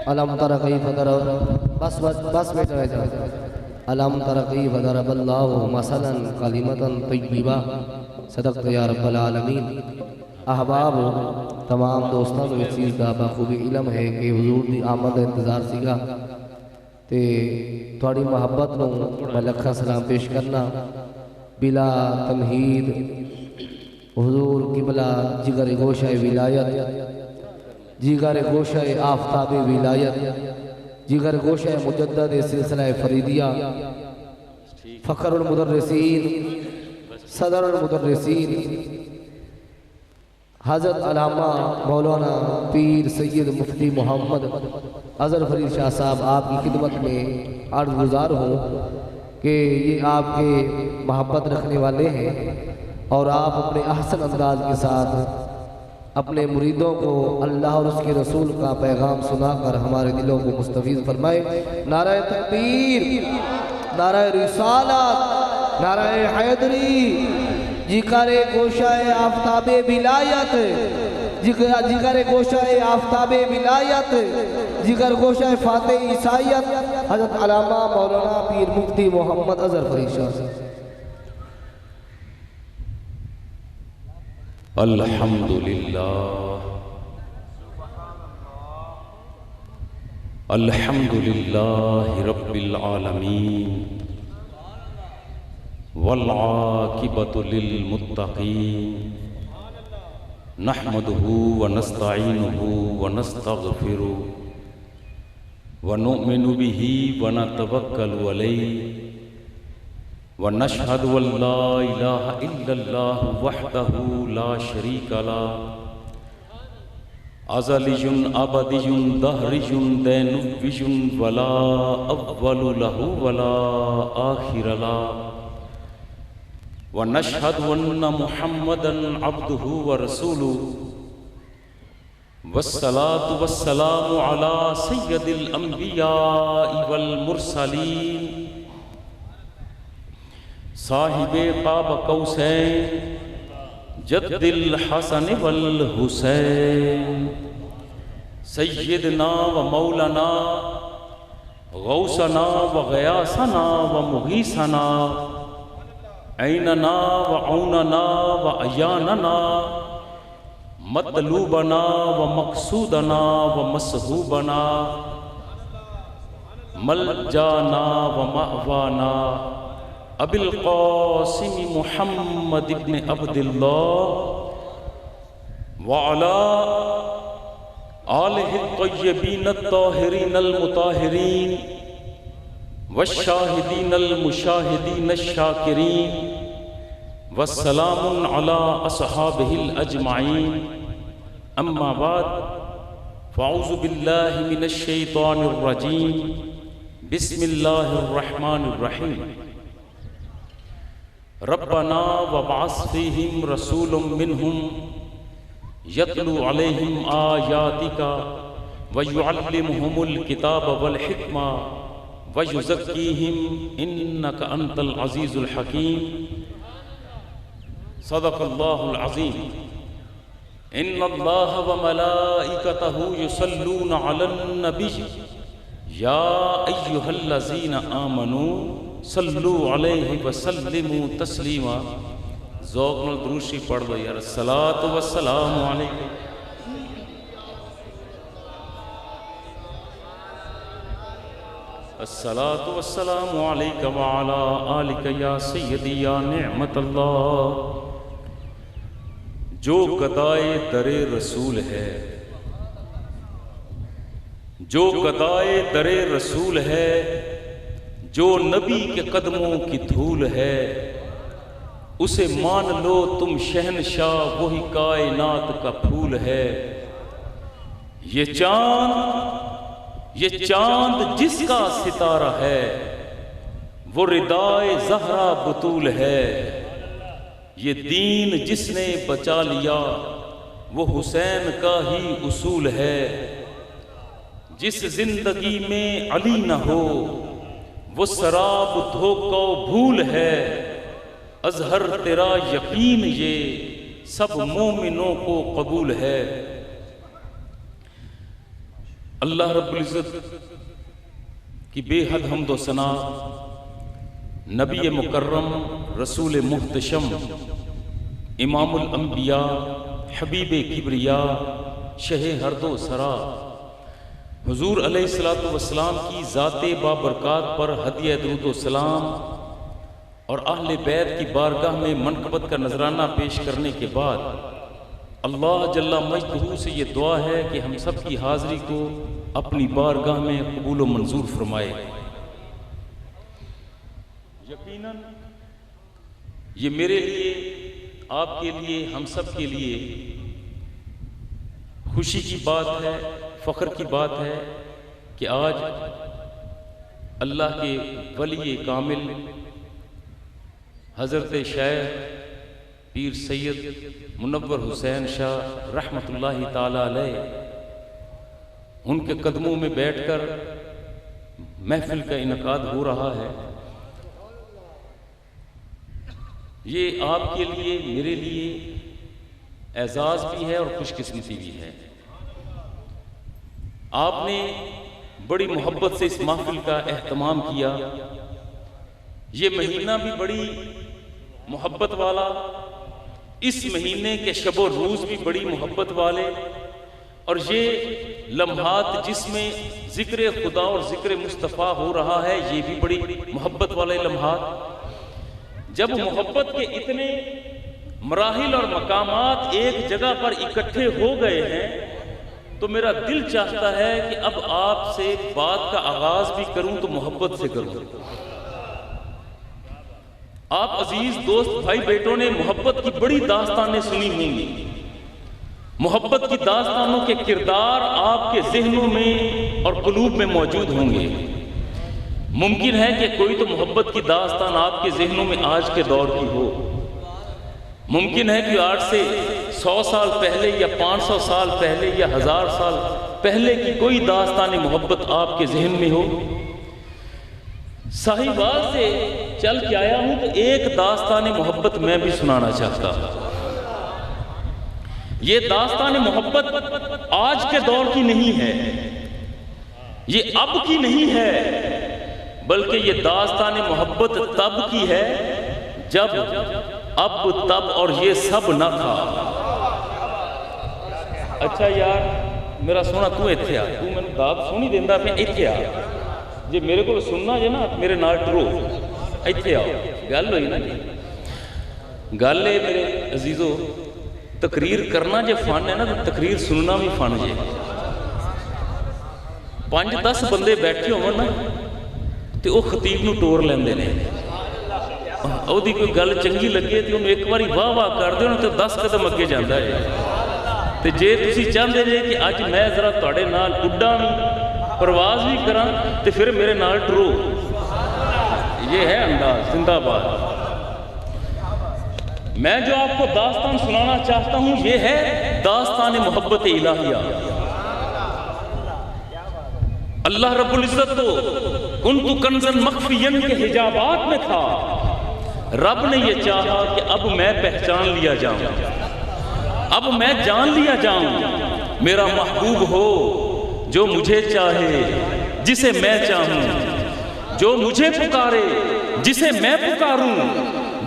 علم تر کیف ضرب بس بیٹا رہ جا علم تر کیف ضرب اللہ مثلا کلمۃ طیبہ صدقت یا رب العالمین۔ احباب تمام دوستاں کو اس چیز کا بخوبی علم ہے کہ حضور دی آمد کا انتظار سیگا تے تھوڑی محبت نو میں لکھا سلام پیش کرنا بلا تمہید حضور قبلہ جگر گوشہ ولایت، جگر گوشہ آفتاب ولایت، جگر گوشہ مجدد سلسلہ فریدیہ، فخر المدرسین، صدر المدرسین، حضرت علامہ مولانا پیر سید مفتی محمد اظہر فرید شاہ صاحب آپ کی خدمت میں عرض گزار ہوں کہ یہ آپ کے محبت رکھنے والے ہیں اور آپ اپنے احسن انداز کے ساتھ اپنے مریدوں کو اللہ اور اس کے رسول کا پیغام سنا کر ہمارے دلوں کو مستفیض فرمائے۔ نعرہ تکبیر، نعرہ رسالت، نعرہ حیدری، جگر گوشہ آفتاب ولایت، جگر گوشہ آفتاب ولایت، جگر گوشہ فاتح عیسائیت، حضرت علامہ مولانا پیر مفتی محمد اظہر فرید شاہ۔ الحمدللہ رب العالمین والعاقبۃ للمتقین نحمدہ ونستعینہ ونستغفرہ ونؤمن بہ ونتوکل علیہ ونشہد ان لا الہ الا اللہ وحدہ لا شریک لہ ازلی ابدی دہری دینوی ولا اول لہ ولا آخر لہ ونشہد ان محمدا عبدہ ورسولہ والصلاة والسلام علی سید الانبیاء والمرسلین صاحب قاب قوسین جد الحسن والحسین سیدنا و مولانا غوثنا و غیاثنا و مغیثنا عیننا و عوننا و عیاننا مطلوبنا و مقصودنا و مسحوبنا ملجانا و مأوانا ابی القاسم محمد ابن عبداللہ وعلا آلہ الطیبین الطاہرین المطاہرین والشاہدین المشاہدین الشاکرین والسلام علی اصحابہ الاجمعین اما بعد فاعوذ باللہ من الشیطان الرجیم بسم اللہ الرحمن الرحیم ربنا وابعث فیہم رسول منہم یتلو علیہم آیاتک ویعلمہم الکتاب والحکمہ ویزکیہم انک انت العزیز الحکیم صدق اللہ العظیم ان اللہ وملائکتہ یصلون علی النبی یا ایہا الذین آمنوا صلو علیہ وسلموا تسلیما۔ ذوق نال درود شریف پڑھ دو یار۔ الصلاۃ والسلام علیکم الصلاۃ والسلام علیک وعلی آلک یا سیدی یا نعمت اللہ۔ جو گدائے در رسول ہے، جو گدائے در رسول ہے، جو نبی کے قدموں کی دھول ہے، اسے مان لو تم شہنشاہ وہی کائنات کا پھول ہے۔ یہ چاند جس کا ستارہ ہے، وہ ردائے زہرا بطول ہے۔ یہ دین جس نے بچا لیا، وہ حسین کا ہی اصول ہے۔ جس زندگی میں علی نہ ہو، وہ سراب دھوکہ و بھول ہے۔ اظہر تیرا یقین یہ سب مومنوں کو قبول ہے۔ اللہ رب العزت کی بے حد حمد و ثنا، نبی مکرم، رسول محتشم، امام الانبیاء، حبیب کبریا، شہ ہرد و سرا، حضور علیہ الصلوۃ والسلام کی ذات بابرکات پر ہدیہ درود و سلام اور اہل بیت کی بارگاہ میں منقبت کا نذرانہ پیش کرنے کے بعد اللہ جل مجدہ سے یہ دعا ہے کہ ہم سب کی حاضری کو اپنی بارگاہ میں قبول و منظور فرمائے۔ یقیناً یہ میرے لیے، آپ کے لیے، ہم سب کے لیے خوشی کی بات ہے، فخر کی بات ہے کہ آج اللہ کے ولی کامل حضرت شیخ پیر سید منور حسین شاہ رحمۃ اللہ تعالی علیہ، ان کے قدموں میں بیٹھ کر محفل کا انعقاد ہو رہا ہے۔ یہ آپ کے لیے، میرے لیے اعزاز بھی ہے اور خوش قسمتی بھی ہے۔ آپ نے بڑی محبت سے اس محفل کا اہتمام کیا۔ یہ مہینہ بھی بڑی محبت والا، اس مہینے کے شب و روز بھی بڑی محبت والے، اور یہ لمحات جس میں ذکر خدا اور ذکر مصطفیٰ ہو رہا ہے، یہ بھی بڑی محبت والے لمحات۔ جب محبت کے اتنے مراحل اور مقامات ایک جگہ پر اکٹھے ہو گئے ہیں تو میرا دل چاہتا ہے کہ اب آپ سے بات کا آغاز بھی کروں تو محبت سے کروں۔ آپ عزیز دوست بھائی بیٹوں نے محبت کی بڑی داستانیں سنی ہوں گی۔ محبت کی داستانوں کے کردار آپ کے ذہنوں میں اور قلوب میں موجود ہوں گے۔ ممکن ہے کہ کوئی تو محبت کی داستان آپ کے ذہنوں میں آج کے دور کی ہو، ممکن ہے کہ آج سے 100 سال پہلے یا 500 سال پہلے یا 1000 سال پہلے کی کوئی داستان محبت آپ کے ذہن میں ہو۔ صاحبال سے چل کے آیا ہوں تو ایک داستان محبت میں بھی سنانا چاہتا ہوں۔ یہ داستان محبت آج کے دور کی نہیں ہے، یہ اب کی نہیں ہے، بلکہ یہ داستان محبت تب کی ہے جب اب تب اور یہ سب نہ تھا۔ اچھا یار میرا سونا تو ایتھے آ، تو میں داد سونی دیندہ پہ ایتھے آ، جی میرے کو سننا جے نا میرے نال ٹرو، ایتھے آؤ، گل ہوئی نا جی، گل ہے میرے عزیزو، تقریر کرنا جے فن ہے نا تو تقریر سننا بھی فن جے۔ 5-10 بندے بیٹھے ہوں نا تو وہ خطیب نو ٹور لیندے نے، او دی کوئی گل چنگی لگے تو انہوں ایک باری واہ واہ کر دے تو 10 قدم اگے جاندہ ہے۔ تو جے تسی چاہندے جے کہ آج میں ذرا تواڈے نال اڈاں بھی پرواز بھی کراں تو پھر میرے نال ٹرو۔ یہ ہے انداز زندہ باد۔ میں جو آپ کو داستان سنانا چاہتا ہوں یہ ہے داستان محبت الہیہ۔ اللہ رب العزت تو کنت کنزن مخفین کے حجابات میں تھا، رب نے یہ چاہا کہ اب میں پہچان لیا جاؤں، اب میں جان لیا جاؤں، میرا محبوب ہو جو مجھے چاہے جسے میں چاہوں، جو مجھے پکارے جسے میں پکاروں،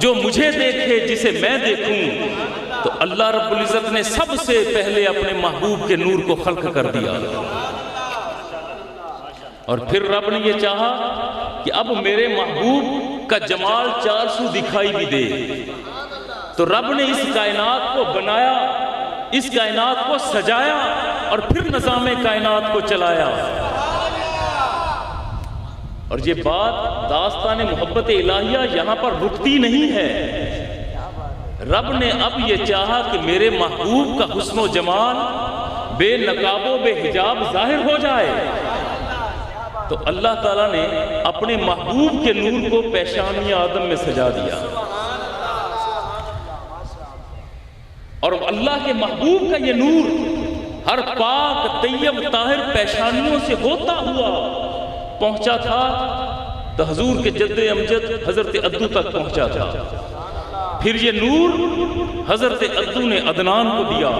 جو مجھے دیکھے جسے میں دیکھوں۔ تو اللہ رب العزت نے سب سے پہلے اپنے محبوب کے نور کو خلق کر دیا، اور پھر رب نے یہ چاہا کہ اب میرے محبوب کا جمال 400 دکھائی بھی دے۔ تو رب نے اس کائنات کو بنایا، اس کائنات کو سجایا اور پھر نظام کائنات کو چلایا۔ اور یہ بات داستان محبت الہیہ یہاں پر رکتی نہیں ہے، رب نے اب یہ چاہا کہ میرے محبوب کا حسن و جمال بے نقاب و بے حجاب ظاہر ہو جائے۔ تو اللہ تعالیٰ نے اپنے محبوب کے نور کو پیشانی آدم میں سجا دیا، اور اللہ کے محبوب کا یہ نور ہر پاک طیب طاہر پیشانیوں سے ہوتا ہوا پہنچا تھا تو حضور کے جد امجد حضرت عدو تک پہنچا تھا۔ پھر یہ نور حضرت عدو نے عدنان کو دیا،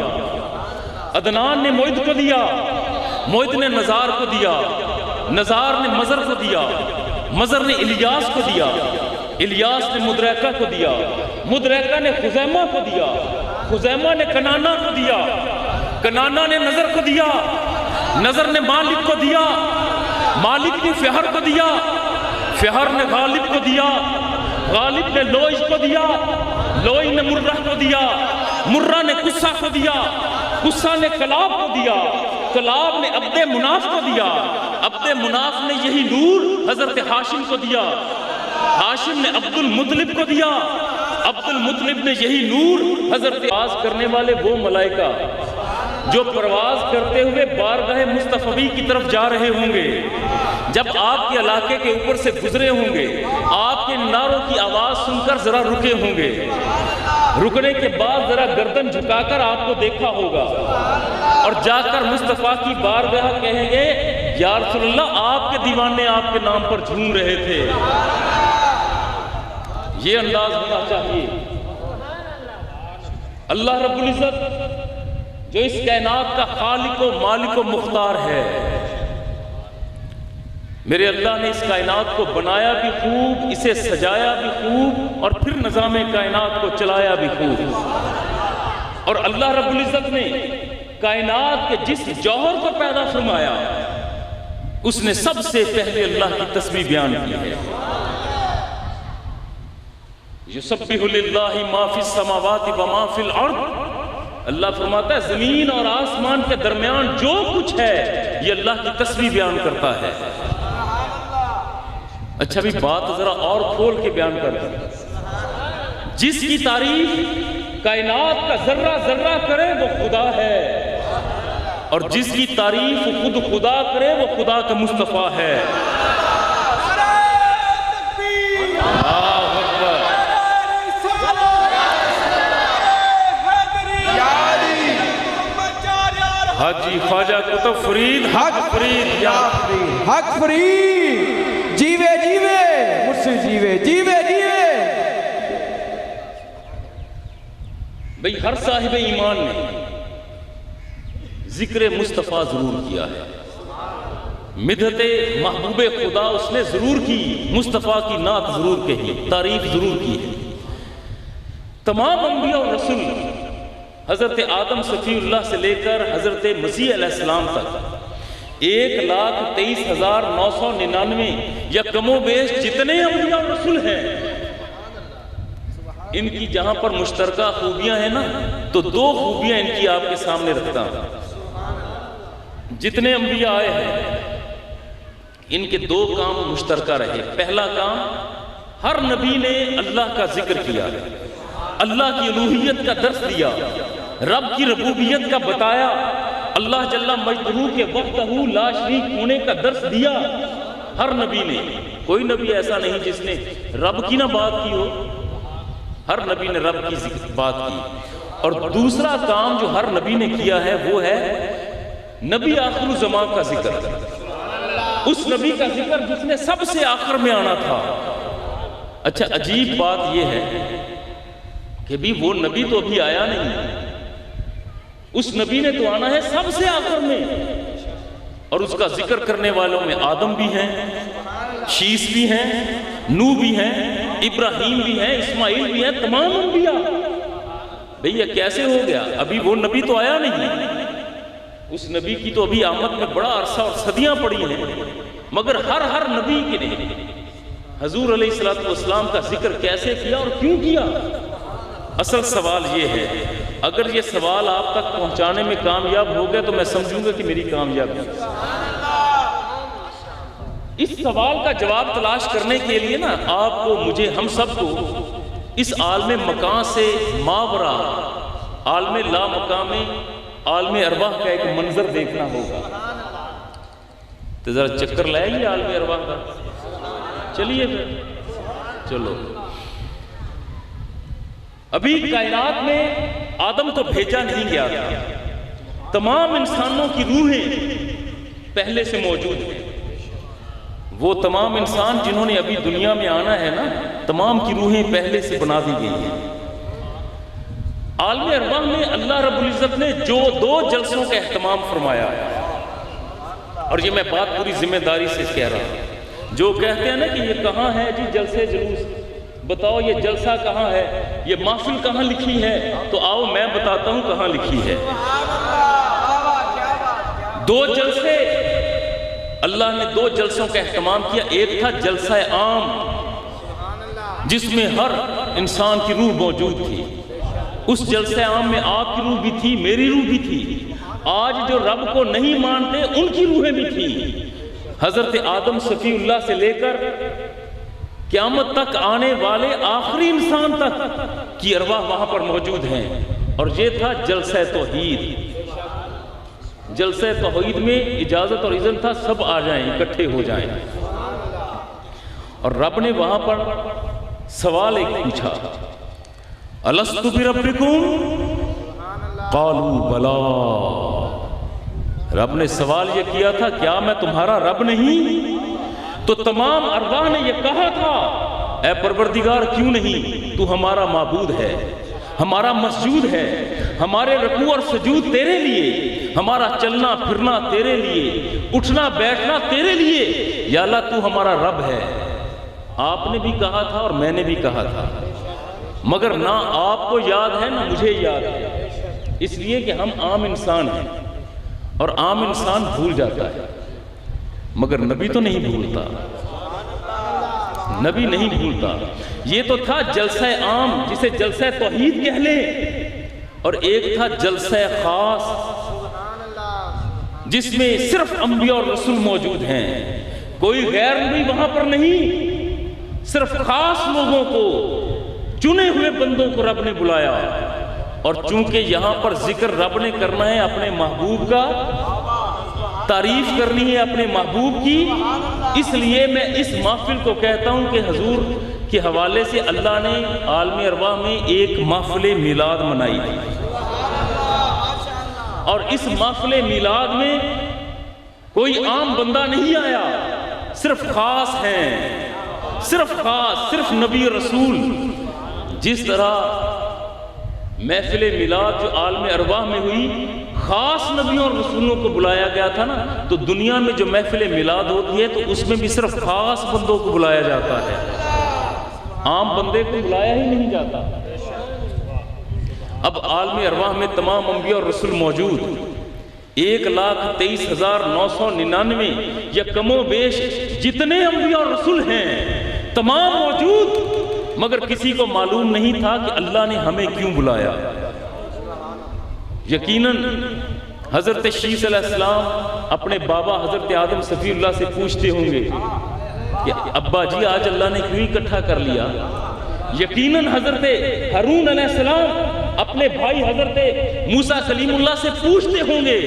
عدنان نے معد کو دیا، موعد نے نزار کو دیا، نزار نے مزر کو دیا، مزر نے الیاس کو دیا، الیاس نے مدرکہ کو دیا، مدرکہ نے خزیمہ کو دیا، خزیمہ نے کنانا کو دیا، کنانا نے نظر کو دیا، نظر نے مالک کو دیا، مالک نے فہر کو دیا، فہر نے غالب کو دیا، غالب نے لوئش کو دیا، لوئی نے مرہ کو دیا، مرہ نے قصہ کو دیا، قصہ نے کلاب کو دیا، کلاب نے عبد مناف کو دیا، عبد مناف نے یہی نور حضرت ہاشم کو دیا، ہاشم نے عبد المطلب کو دیا، عبد المطلب نے یہی نور حضرت پرواز کرنے والے وہ ملائکہ جو پرواز کرتے ہوئے بارگاہ مصطفی کی طرف جا رہے ہوں گے، جب آپ کے علاقے کے اوپر سے گزرے ہوں گے، آپ کے نعروں کی آواز سن کر ذرا رکے ہوں گے، رکنے کے بعد ذرا گردن جھکا کر آپ کو دیکھا ہوگا اور جا کر مصطفیٰ کی بارگاہ کہیں گے یا رسول اللہ آپ کے دیوانے آپ کے نام پر جھوم رہے تھے۔ یہ انداز ہونا چاہیے۔ اللہ رب العزت جو اس کائنات کا خالق و مالک و مختار ہے، میرے اللہ نے اس کائنات کو بنایا بھی خوب، اسے سجایا بھی خوب، اور پھر نظام کائنات کو چلایا بھی خوب۔ اور اللہ رب العزت نے کائنات کے جس جوہر کو پیدا فرمایا، اس نے سب سے پہلے اللہ کی تسبیح بیان کی ہے۔ یسبح للہ ما فی السماوات و ما فی الارض، اللہ فرماتا ہے زمین اور آسمان کے درمیان جو کچھ ہے یہ اللہ کی تسبیح بیان کرتا ہے۔ اچھا بھی بات ذرا اور کھول کے بیان کر دیں، جس کی تعریف کائنات کا ذرہ ذرہ کرے وہ خدا ہے، اور جس کی تعریف خود خدا کرے وہ خدا کا مصطفیٰ ہے۔ حاجی خواجہ قطب فرید حق فرید یا فرید، حق فرید، جیوے جیوے مرشد جیوے جیوے جیوے۔ بھئی ہر صاحب ایمان نے ذکر مصطفیٰ ضرور کیا ہے، مدحت محبوب خدا اس نے ضرور کی، مصطفیٰ کی نعت ضرور کہی، تعریف ضرور کی ہے۔ تمام انبیاء اور رسول حضرت آدم صفی اللہ سے لے کر حضرت مسیح علیہ السلام تک 1,23,999 یا کم و بیش جتنے انبیاء اور رسول ہیں، ان کی جہاں پر مشترکہ خوبیاں ہیں نا، تو دو خوبیاں ان کی آپ کے سامنے رکھتا ہوں۔ جتنے انبیاء آئے ہیں ان کے دو کام مشترکہ رہے۔ پہلا کام، ہر نبی نے اللہ کا ذکر کیا، اللہ کی الوہیت کا درس دیا، رب کی ربوبیت کا بتایا، اللہ جل مجدہ کے وحدہ لا شریک ہونے کا درس دیا۔ ہر نبی نے، کوئی نبی ایسا نہیں جس نے رب کی نہ بات کی ہو، ہر نبی نے رب کی بات کی۔ اور دوسرا کام جو ہر نبی نے کیا ہے وہ ہے نبی آخر الزمان کا ذکر، اس نبی کا ذکر جس نے سب سے آخر میں آنا تھا۔ اچھا عجیب بات یہ ہے کہ بھی وہ نبی تو ابھی آیا نہیں، اس نبی نے تو آنا ہے سب سے آخر میں، اور اس کا ذکر کرنے والوں میں آدم بھی ہیں، شیس بھی ہیں، نوح بھی ہیں، ابراہیم بھی ہیں، اسماعیل بھی ہیں، تمام انبیاء۔ بھئی یہ کیسے ہو گیا؟ ابھی وہ نبی تو آیا نہیں، اس نبی کی تو ابھی آمد میں بڑا عرصہ اور صدیاں پڑی ہیں، مگر ہر نبی کے نے حضور علیہ السلام کا ذکر کیسے کیا اور کیوں کیا؟ اصل سوال یہ ہے، اگر یہ سوال آپ تک پہنچانے میں کامیاب ہو گیا تو میں سمجھوں گا کہ میری کامیابی۔ اس سوال کا جواب تلاش کرنے کے لیے نا آپ کو، مجھے، ہم سب کو اس عالم مکان سے ماورا عالم لا مقام عالم ارواح کا ایک منظر دیکھنا ہوگا۔ تو ذرا چکر لائیں گے عالم ارواح کا؟ چلیے پھر چلو۔ ابھی کائنات میں آدم تو بھیجا نہیں گیا تھا، تمام انسانوں کی روحیں پہلے سے موجود ہیں۔ وہ تمام انسان جنہوں نے ابھی دنیا میں آنا ہے نا، تمام کی روحیں پہلے سے بنا دی گئی ہیں۔ عالم ارواح میں اللہ رب العزت نے جو 2 جلسوں کا اہتمام فرمایا، اور یہ میں بات پوری ذمہ داری سے کہہ رہا ہوں. جو کہتے ہیں نا کہ یہ کہاں ہے جی جلسے جلوس، بتاؤ یہ جلسہ کہاں ہے، یہ محفل کہاں لکھی ہے؟ تو آؤ میں بتاتا ہوں کہاں لکھی ہے. 2 جلسے اللہ نے 2 جلسوں کا اہتمام کیا. ایک تھا جلسہ عام جس میں ہر انسان کی روح موجود تھی. اس جلسہ عام میں آپ کی روح بھی تھی، میری روح بھی تھی. آج جو رب کو نہیں مانتے ان کی روحیں بھی تھیں. حضرت آدم صفی اللہ سے لے کر قیامت تک آنے والے آخری انسان تک کی ارواح وہاں پر موجود ہیں. اور یہ تھا جلسہ توحید. جلسہ توحید میں اجازت اور اذن تھا سب آ جائیں، اکٹھے ہو جائیں. اور رب نے وہاں پر سوال ایک پوچھا، الستُ بربکم قالوا بلا. رب نے سوال یہ کیا تھا، کیا میں تمہارا رب نہیں؟ تو تمام ارواح نے یہ کہا تھا، اے پروردگار کیوں نہیں، تو ہمارا معبود ہے، ہمارا مسجود ہے، ہمارے رکوع اور سجود تیرے لیے، ہمارا چلنا پھرنا تیرے لیے، اٹھنا بیٹھنا تیرے لیے. یا اللہ تو ہمارا رب ہے. آپ نے بھی کہا تھا اور میں نے بھی کہا تھا، مگر نہ آپ کو یاد ہے نہ مجھے یاد ہے، اس لیے کہ ہم عام انسان ہیں اور عام انسان بھول جاتا ہے. مگر نبی تو نہیں بھولتا، نبی نہیں بھولتا. یہ تو تھا جلسہ عام جسے جلسہ توحید کہہ لیں، اور ایک تھا جلسہ خاص جس میں صرف انبیاء اور رسول موجود ہیں، کوئی غیر نبی وہاں پر نہیں. صرف خاص لوگوں کو، چنے ہوئے بندوں کو رب نے بلایا. اور چونکہ یہاں پر ذکر رب نے کرنا ہے اپنے محبوب کا، تعریف کرنی ہے اپنے محبوب کی، اس لیے میں اس محفل کو کہتا ہوں کہ حضور کے حوالے سے اللہ نے عالم ارواح میں ایک محفل میلاد منائی تھی. اور اس محفل میلاد میں کوئی عام بندہ نہیں آیا، صرف خاص ہیں، صرف خاص، صرف نبی رسول. جس طرح محفل میلاد جو عالم ارواح میں ہوئی خاص نبیوں اور رسولوں کو بلایا گیا تھا نا، تو دنیا میں جو محفل میلاد ہوتی ہے تو اس میں بھی صرف خاص بندوں کو بلایا جاتا ہے، عام بندے کو بلایا ہی نہیں جاتا. اب عالم ارواح میں تمام انبیاء اور رسول موجود، 1,23,999 یا کم و بیش جتنے انبیاء اور رسول ہیں تمام موجود. مگر کسی کو معلوم نہیں تھا کہ اللہ نے ہمیں کیوں بلایا. یقیناً حضرت شیس علیہ السلام اپنے بابا حضرت آدم صفی اللہ سے پوچھتے ہوں گے کہ ابا جی آج اللہ نے کیوں اکٹھا کر لیا. یقیناً حضرت ہارون علیہ السلام اپنے بھائی حضرت موسیٰ کلیم اللہ سے پوچھتے ہوں گے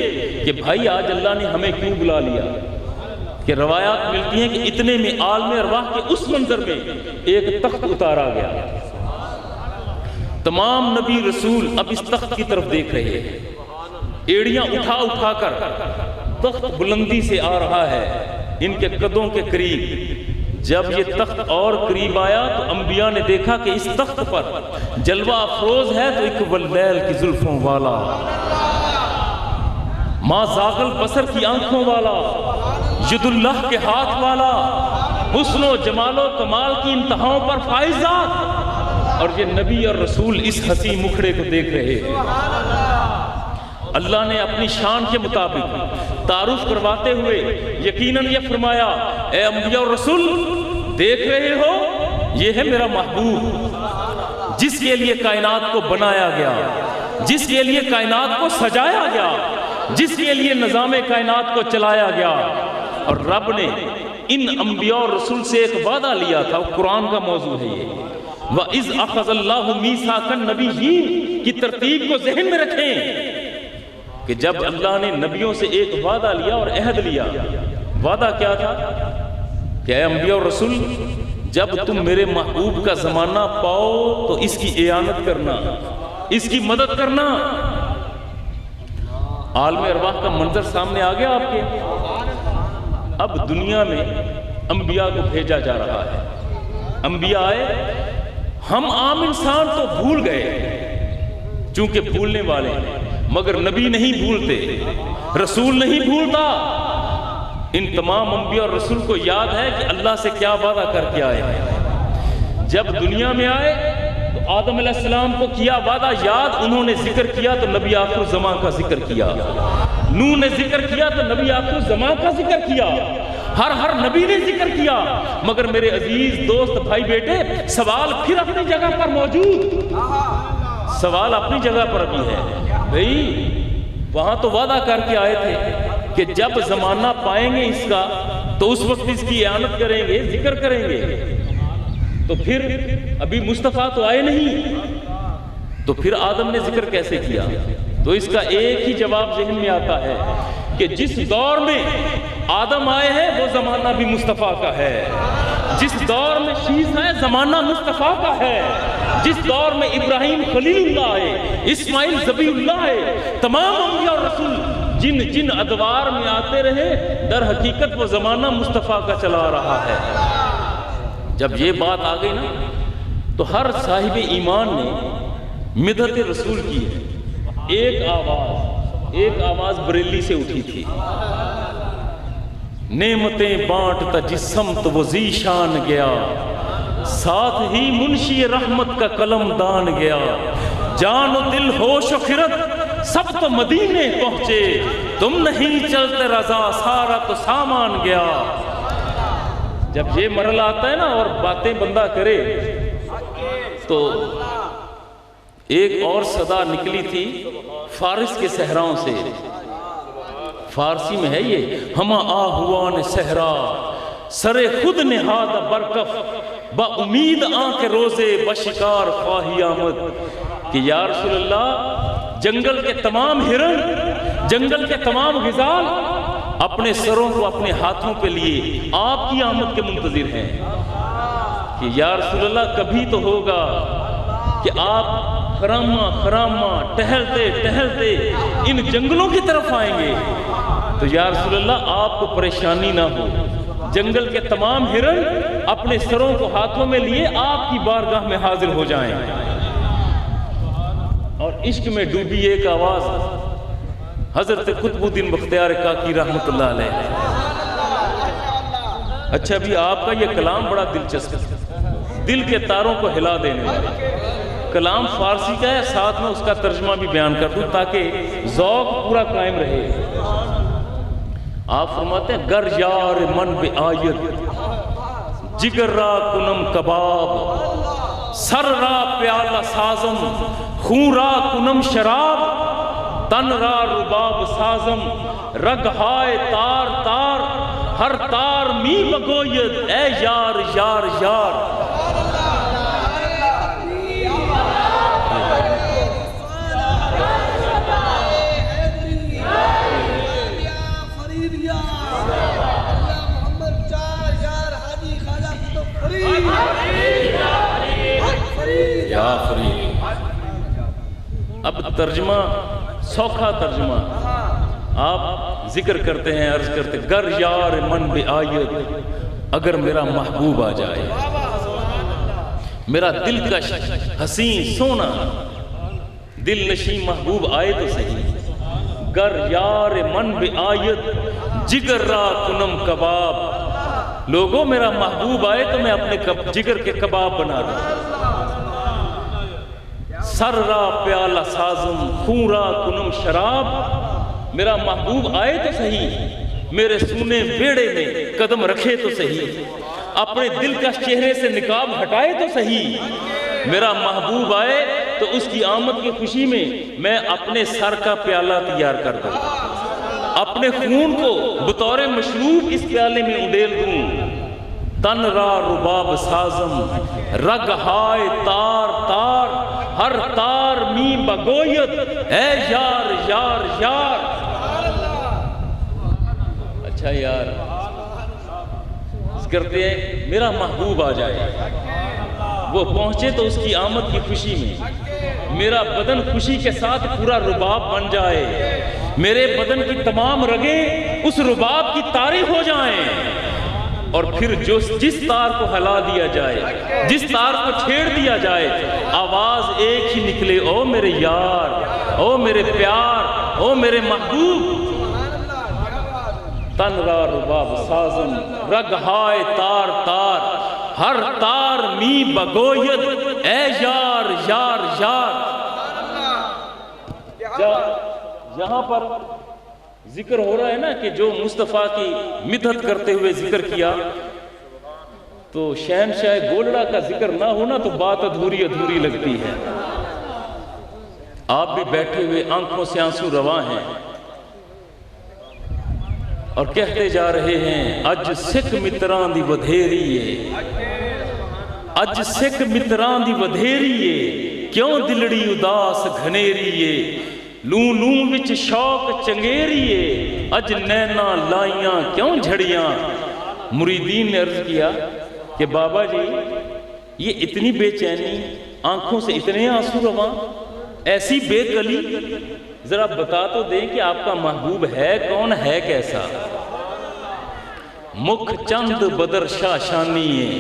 کہ بھائی آج اللہ نے ہمیں کیوں بلا لیا. کہ روایات ملتی ہیں کہ اتنے میں عالم ارواح کے اس منظر میں ایک تخت اتارا گیا. تمام نبی رسول اب اس تخت کی طرف دیکھ رہے ہیں، ایڑیاں اٹھا اٹھا کر. تخت بلندی سے آ رہا ہے ان کے قدوں کے قریب. جب یہ تخت اور قریب آیا تو انبیاء نے دیکھا کہ اس تخت پر جلوہ افروز ہے تو ایک واللیل کی زلفوں والا، ما زاغ البصر کی آنکھوں والا، ید اللہ کے ہاتھ والا، حسن و جمال و کمال کی انتہاؤں پر فائز ذات. اور یہ نبی اور رسول اس حسین مکھڑے کو دیکھ رہے ہیں. اللہ نے اپنی شان کے مطابق تعارف کرواتے ہوئے یقیناً یہ فرمایا، اے انبیاء اور رسول دیکھ رہے ہو یہ ہے میرا محبوب جس کے لیے کائنات کو بنایا گیا، جس کے لیے کائنات کو سجایا گیا، جس کے لیے نظام کائنات کو چلایا گیا. اور رب نے ان انبیاء اور رسول سے ایک وعدہ لیا تھا، قرآن کا موضوع ہے یہ. وَإِذْ أَخَذَ اللَّهُ مِيثَاقَ النَّبِيِّينَ کی ترتیب کو ذہن میں رکھیں کہ جب اللہ نے نبیوں سے ایک وعدہ لیا اور عہد لیا. وعدہ کیا تھا کہ اے انبیاء اور رسول جب تم میرے محبوب کا زمانہ پاؤ تو اس کی اعانت کرنا، اس کی مدد کرنا. عالم ارواح کا منظر سامنے آ گیا آپ کے. اب دنیا میں انبیاء کو بھیجا جا رہا ہے. انبیاء آئے، ہم عام انسان تو بھول گئے چونکہ بھولنے والے ہیں، مگر نبی نہیں بھولتے، رسول نہیں بھولتا. ان تمام انبیاء اور رسول کو یاد ہے کہ اللہ سے کیا وعدہ کر کے آئے ہیں. جب دنیا میں آئے تو آدم علیہ السلام کو کیا وعدہ یاد, انہوں نے ذکر کیا تو نبی آخر الزمان کا ذکر کیا. نوح نے ذکر کیا تو نبی آخر الزمان کا ذکر کیا. ہر نبی نے ذکر کیا. مگر میرے عزیز دوست بھائی بیٹے, سوال پھر اپنی جگہ پر موجود, سوال اپنی جگہ پر ابھی ہے. بھئی وہاں تو وعدہ کر کے آئے تھے کہ جب زمانہ پائیں گے اس کا تو اس وقت اس کی اعانت کریں گے, ذکر کریں گے. تو پھر ابھی مصطفیٰ تو آئے نہیں, تو پھر آدم نے ذکر کیسے کیا؟ تو اس کا ایک ہی جواب ذہن میں آتا ہے کہ جس دور میں آدم آئے ہیں وہ زمانہ بھی مصطفیٰ کا ہے. جس دور میں شیس ہے زمانہ مصطفیٰ کا ہے. جس دور میں ابراہیم خلیل اللہ ہے, اسماعیل ذبیح اللہ ہے, تمام انبیاء اور رسول جن ادوار میں آتے رہے, در حقیقت وہ زمانہ مصطفیٰ کا چلا رہا ہے. جب یہ بات آ گئی نا تو ہر صاحب ایمان نے مدحت رسول کی ہے. ایک آواز بریلی سے اٹھی تھی, نعمتیں بانٹتا جس سمت وہ ذیشان گیا, ساتھ ہی منشی رحمت کا قلم دان گیا. جان و دل ہوش و خرد سب تو مدینے پہنچے, تم نہیں چلتے رضا سارا تو سامان گیا. جب یہ مرحلہ آتا ہے نا اور باتیں بندہ کرے تو ایک اور صدا نکلی تھی فارس کے صحراؤں سے. فارسی میں ہے یہ, ہما آہوان صحرا سرے خود نہاد برکف با امید آنکھ روزے بشکار خواہی آمد. کہ یا رسول اللہ, جنگل کے تمام ہرن, جنگل کے تمام غزال اپنے سروں کو اپنے ہاتھوں پہ لیے آپ کی آمد کے منتظر ہیں. کہ یا رسول اللہ کبھی تو ہوگا کہ آپ خرامہ ٹہلتے ٹہلتے ان جنگلوں کی طرف آئیں گے. تو یا رسول اللہ آپ کو پریشانی نہ ہو, جنگل کے تمام ہرن اپنے سروں کو ہاتھوں میں لیے آپ کی بارگاہ میں حاضر ہو جائیں. اور عشق میں ڈوبی ایک آواز حضرت قطب الدین بختیار کاکی رحمت اللہ علیہ. اچھا بھی آپ کا یہ کلام بڑا دلچسپ ہے, دل کے تاروں کو ہلا دینے والا کلام فارسی کا ہے, ساتھ میں اس کا ترجمہ بھی بیان کر دوں تاکہ ذوق پورا قائم رہے. آپ فرماتے ہیں گر یار من بے آیت جگر را کنم کباب سر را پیالہ سازم خون را کنم شراب تن را رباب سازم رگ ہائے تار تار ہر تار می بگوید اے یار یار یار. اب ترجمہ سوکھا ترجمہ آپ ذکر کرتے ہیں, عرض کرتے گر یار من بے آیت, اگر میرا محبوب آ جائے, میرا دلکش حسین سونا دل نشین محبوب آئے تو صحیح. گر یار من بے آیت جگر را کنم کباب, لوگوں میرا محبوب آئے تو میں اپنے جگر کے کباب بنا دوں. سر را پیالہ سازم خون را کنم شراب, میرا محبوب آئے تو صحیح, میرے سونے بیڑے میں قدم رکھے تو صحیح, اپنے دل کا چہرے سے نقاب ہٹائے تو صحیح. میرا محبوب آئے تو اس کی آمد کی خوشی میں اپنے سر کا پیالہ تیار کر دوں, اپنے خون کو بطور مشروب اس پیالے میں اڈیل دوں. تن را رباب سازم رگ ہائے تار تار ہر تار می بگوید اے یار یار یار. اچھا یار کرتے ہیں میرا محبوب آ جائے, وہ پہنچے تو اس کی آمد کی خوشی میں میرا بدن خوشی کے ساتھ پورا رباب بن جائے, میرے بدن کی تمام رگیں اس رباب کی تاریں ہو جائیں, اور پھر جس تار کو ہلا دیا جائے, جس تار کو چھیڑ دیا جائے, آواز ایک ہی نکلے, او میرے یار, او میرے پیار, او میرے محبوب. تن را رباب سازم رگ ہائے تار تار ہر تار می بگوید اے یار یار یار. یہاں پر ذکر ہو رہا ہے نا کہ جو مصطفیٰ کی مدحت کرتے ہوئے ذکر کیا تو شہنشاہ گولڑا کا ذکر نہ ہونا تو بات ادھوری ادھوری لگتی ہے. آپ بھی بیٹھے ہوئے آنکھوں سے آنسو رواں ہیں اور کہتے جا رہے ہیں اج سکھ متران دی ودھیری اج سکھ متران دی ودھیری کیوں دلڑی اداس گھنیری لوں لوں وچ شوق چنگیری اج نینا لائیاں کیوں جھڑیاں. مریدین نے عرض کیا کہ بابا جی یہ اتنی بے چینی آنکھوں سے اتنے آنسو رواں ایسی بے کلی ذرا بتا تو دیں کہ آپ کا محبوب ہے کون ہے کیسا. مکھ چند بدر شاشانی ہے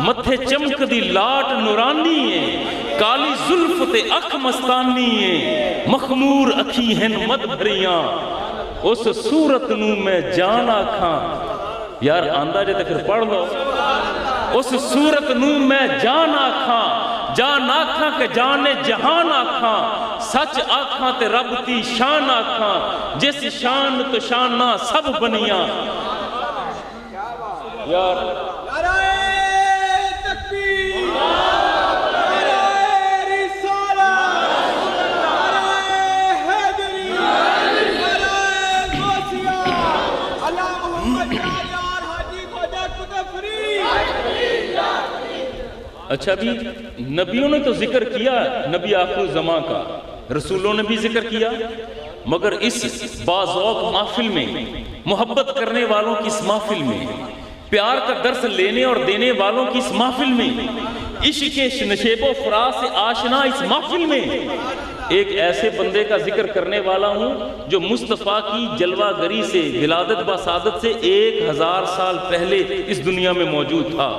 متھے چمک دی لاٹ نورانی ہے کالی زلف تے اکھ مستانی ہے مخمور اکھی ہن مد بھریاں اس صورت نو میں جان آکھاں. یار آندہ جے تے پھر پڑھ لو. اس صورت نو میں جان آکھاں جان آکھاں کہ جان جہان آکھاں سچ آکھاں تے رب تی شان آکھاں جس شان تو شانہ سب بنیاں. یار اچھا بھی نبیوں نے تو ذکر کیا نبی آخر الزمان کا رسولوں نے بھی ذکر کیا مگر اس باذوق محفل میں محبت کرنے والوں کی اس محفل میں پیار کا درس لینے اور دینے والوں کی اس محفل میں عشق کے نشیب و فراز سے آشنا اس محفل میں ایک ایسے بندے کا ذکر کرنے والا ہوں جو مصطفیٰ کی جلوہ گری سے ولادت بسعادت سے 1000 سال پہلے اس دنیا میں موجود تھا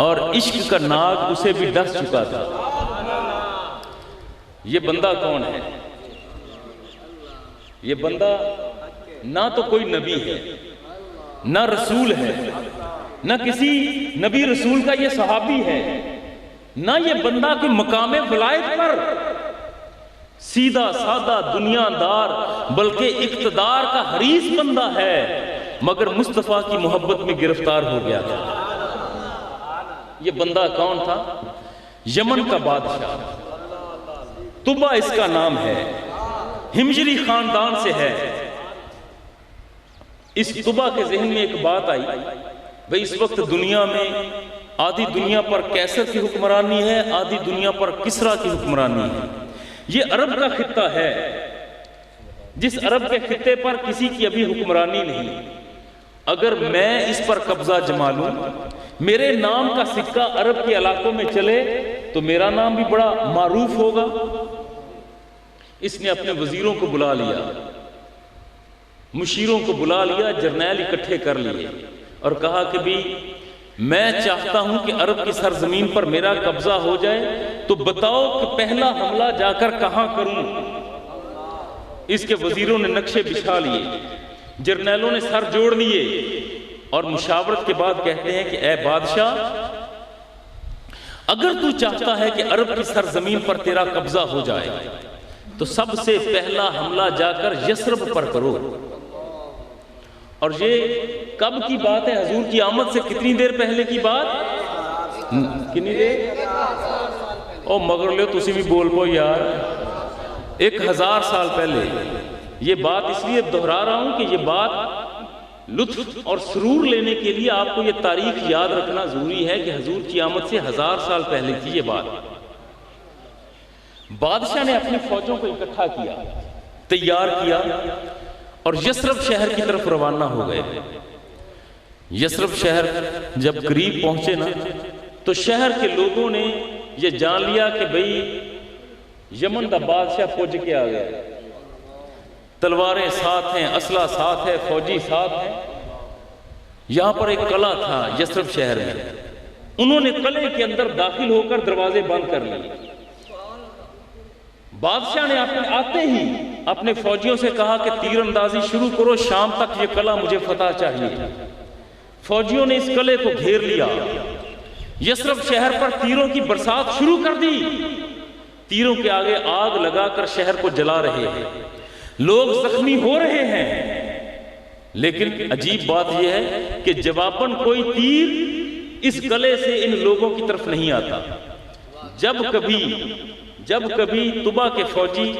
اور عشق کا ناگ اسے بھی ڈس چکا تھا. یہ بندہ کون ہے؟ یہ بندہ نہ تو کوئی نبی ہے نہ رسول ہے نہ کسی نبی رسول کا یہ صحابی ہے نہ یہ بندہ کوئی مقام ولایت پر سیدھا سادہ دنیا دار بلکہ اقتدار کا حریص بندہ ہے مگر مصطفیٰ کی محبت میں گرفتار ہو گیا تھا. یہ بندہ کون تھا؟ یمن کا بادشاہ طبا اس کا نام ہے ہمجری خاندان سے ہے. اس طبا کے ذہن میں ایک بات آئی بھئی اس وقت دنیا میں آدھی دنیا پر کیسر کی حکمرانی ہے آدھی دنیا پر کسرا کی حکمرانی ہے. یہ عرب کا خطہ ہے جس عرب کے خطے پر کسی کی ابھی حکمرانی نہیں. اگر میں اس پر قبضہ جما لوں میرے نام کا سکہ عرب کے علاقوں میں چلے تو میرا نام بھی بڑا معروف ہوگا. اس نے اپنے وزیروں کو بلا لیا مشیروں کو بلا لیا جرنیل اکٹھے کر لیے اور کہا کہ بھی میں چاہتا ہوں کہ عرب کی سرزمین پر میرا قبضہ ہو جائے تو بتاؤ کہ پہلا حملہ جا کر کہاں کروں. اس کے وزیروں نے نقشے بچھا لیے جرنیلوں نے سر جوڑ لیے اور مشاورت کے بعد کہتے ہیں کہ اے بادشاہ اگر تو چاہتا ہے کہ عرب کی سرزمین پر تیرا قبضہ ہو جائے تو سب سے پہلا حملہ جا کر یثرب پر کرو. اور یہ کب کی بات ہے؟ حضور کی آمد سے کتنی دیر پہلے کی بات؟ کتنی دیر؟ او مگر لے تسی بھی بول پو یار 1000 سال پہلے. یہ بات اس لیے دہرا رہا ہوں کہ یہ بات لطف اور سرور لینے کے لیے آپ کو یہ تاریخ یاد رکھنا ضروری ہے کہ حضور کی آمد سے 1000 سال پہلے کی یہ بات. بادشاہ نے اپنی فوجوں کو اکٹھا کیا تیار کیا اور یثرب شہر کی طرف روانہ ہو گئے. یثرب شہر جب قریب پہنچے نا تو شہر کے لوگوں نے یہ جان لیا کہ بھئی یمن دا بادشاہ پہنچ کے آ گیا. تلواریں ساتھ ہیں اسلحہ ساتھ ہے فوجی ساتھ ہیں. یہاں پر ایک قلعہ تھا یثرب شہر میں. انہوں نے قلعے کے اندر داخل ہو کر دروازے بند کر لیے. بادشاہ نے آتے ہی اپنے فوجیوں سے کہا کہ تیر اندازی شروع کرو، شام تک یہ قلعہ مجھے فتح چاہیے۔ فوجیوں نے اس قلعے کو گھیر لیا، یثرب شہر پر تیروں کی برسات شروع کر دی، تیروں کے آگے آگ لگا کر شہر کو جلا رہے ہیں، لوگ زخمی ہو رہے ہیں۔ لیکن عجیب بات یہ ہے کہ جواباً کوئی تیر اس قلعے سے ان لوگوں کی طرف نہیں آتا۔ جب کبھی طبا کے فوجی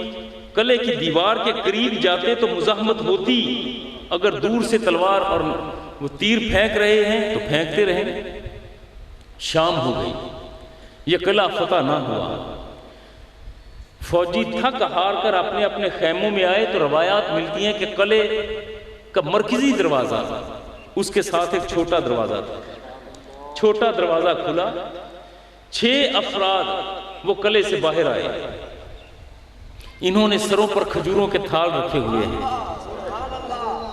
قلعے کی دیوار کے قریب جاتے تو مزاحمت ہوتی، اگر دور سے تلوار اور وہ تیر پھینک رہے ہیں تو پھینکتے رہے۔ شام ہو گئی، یہ قلعہ فتح نہ ہوا، فوجی تھک ہار کر اپنے اپنے خیموں میں آئے تو روایات ملتی ہیں کہ قلعے کا مرکزی دروازہ، اس کے ساتھ ایک چھوٹا دروازہ تھا، چھوٹا دروازہ کھلا، 6 افراد وہ قلعے سے باہر آئے، انہوں نے سروں پر کھجوروں کے تھال رکھے ہوئے ہیں،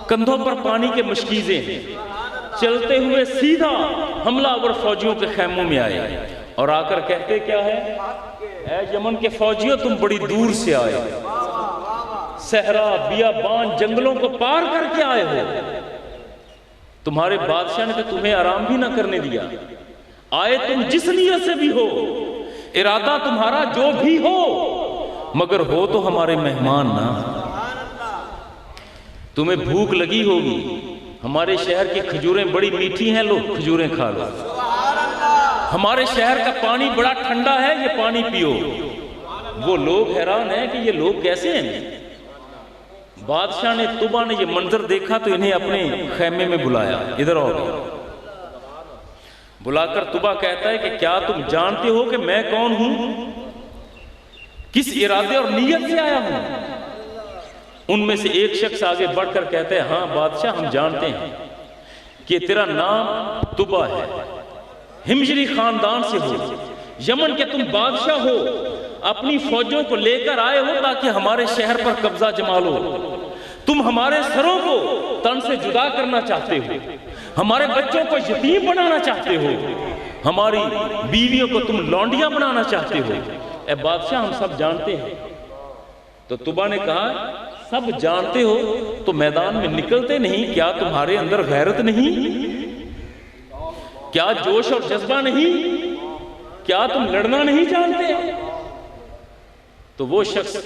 کندھوں پر پانی کے مشکیزیں ہیں، چلتے ہوئے سیدھا حملہ آور فوجیوں کے خیموں میں آئے اور آ کر کہتے کیا ہے؟ اے یمن کے فوجیوں، تم بڑی دور سے آئے، صحرا بیابان جنگلوں کو پار کر کے آئے ہو، تمہارے بادشاہ نے تو تمہیں آرام بھی نہ کرنے دیا، آئے تم جس نیت سے بھی ہو، ارادہ تمہارا جو بھی ہو، مگر ہو تو ہمارے مہمان نہ، تمہیں بھوک لگی ہوگی، ہمارے شہر کی کھجوریں بڑی میٹھی ہیں، لو کھجوریں کھا لو، ہمارے شہر کا پانی بڑا ٹھنڈا ہے، یہ پانی پیو۔ وہ لوگ حیران ہیں کہ یہ لوگ کیسے ہیں۔ بادشاہ نے طبا نے یہ منظر دیکھا تو انہیں اپنے خیمے میں بلایا، ادھر آؤ، بلا کر طبا کہتا ہے کہ کیا تم جانتے ہو کہ میں کون ہوں، کس ارادے اور نیت سے آیا ہوں؟ ان میں سے ایک شخص آگے بڑھ کر کہتا ہے ہاں بادشاہ، ہم جانتے ہیں کہ تیرا نام طبا ہے، ہمجری خاندان سے ہو، یمن کے تم بادشاہ ہو، اپنی فوجوں کو لے کر آئے ہو تاکہ ہمارے شہر پر قبضہ جما لو، تم ہمارے سروں کو تن سے جدا کرنا چاہتے ہو، ہمارے بچوں کو یتیم بنانا چاہتے ہو، ہماری بیویوں کو تم لونڈیاں بنانا چاہتے ہو۔ اے بادشاہ، ہم سب جانتے ہیں۔ تو طبا نے کہا سب جانتے ہو تو میدان میں نکلتے نہیں، کیا تمہارے اندر غیرت نہیں؟ کیا جوش اور جذبہ نہیں؟ کیا تم لڑنا نہیں جانتے؟ تو وہ شخص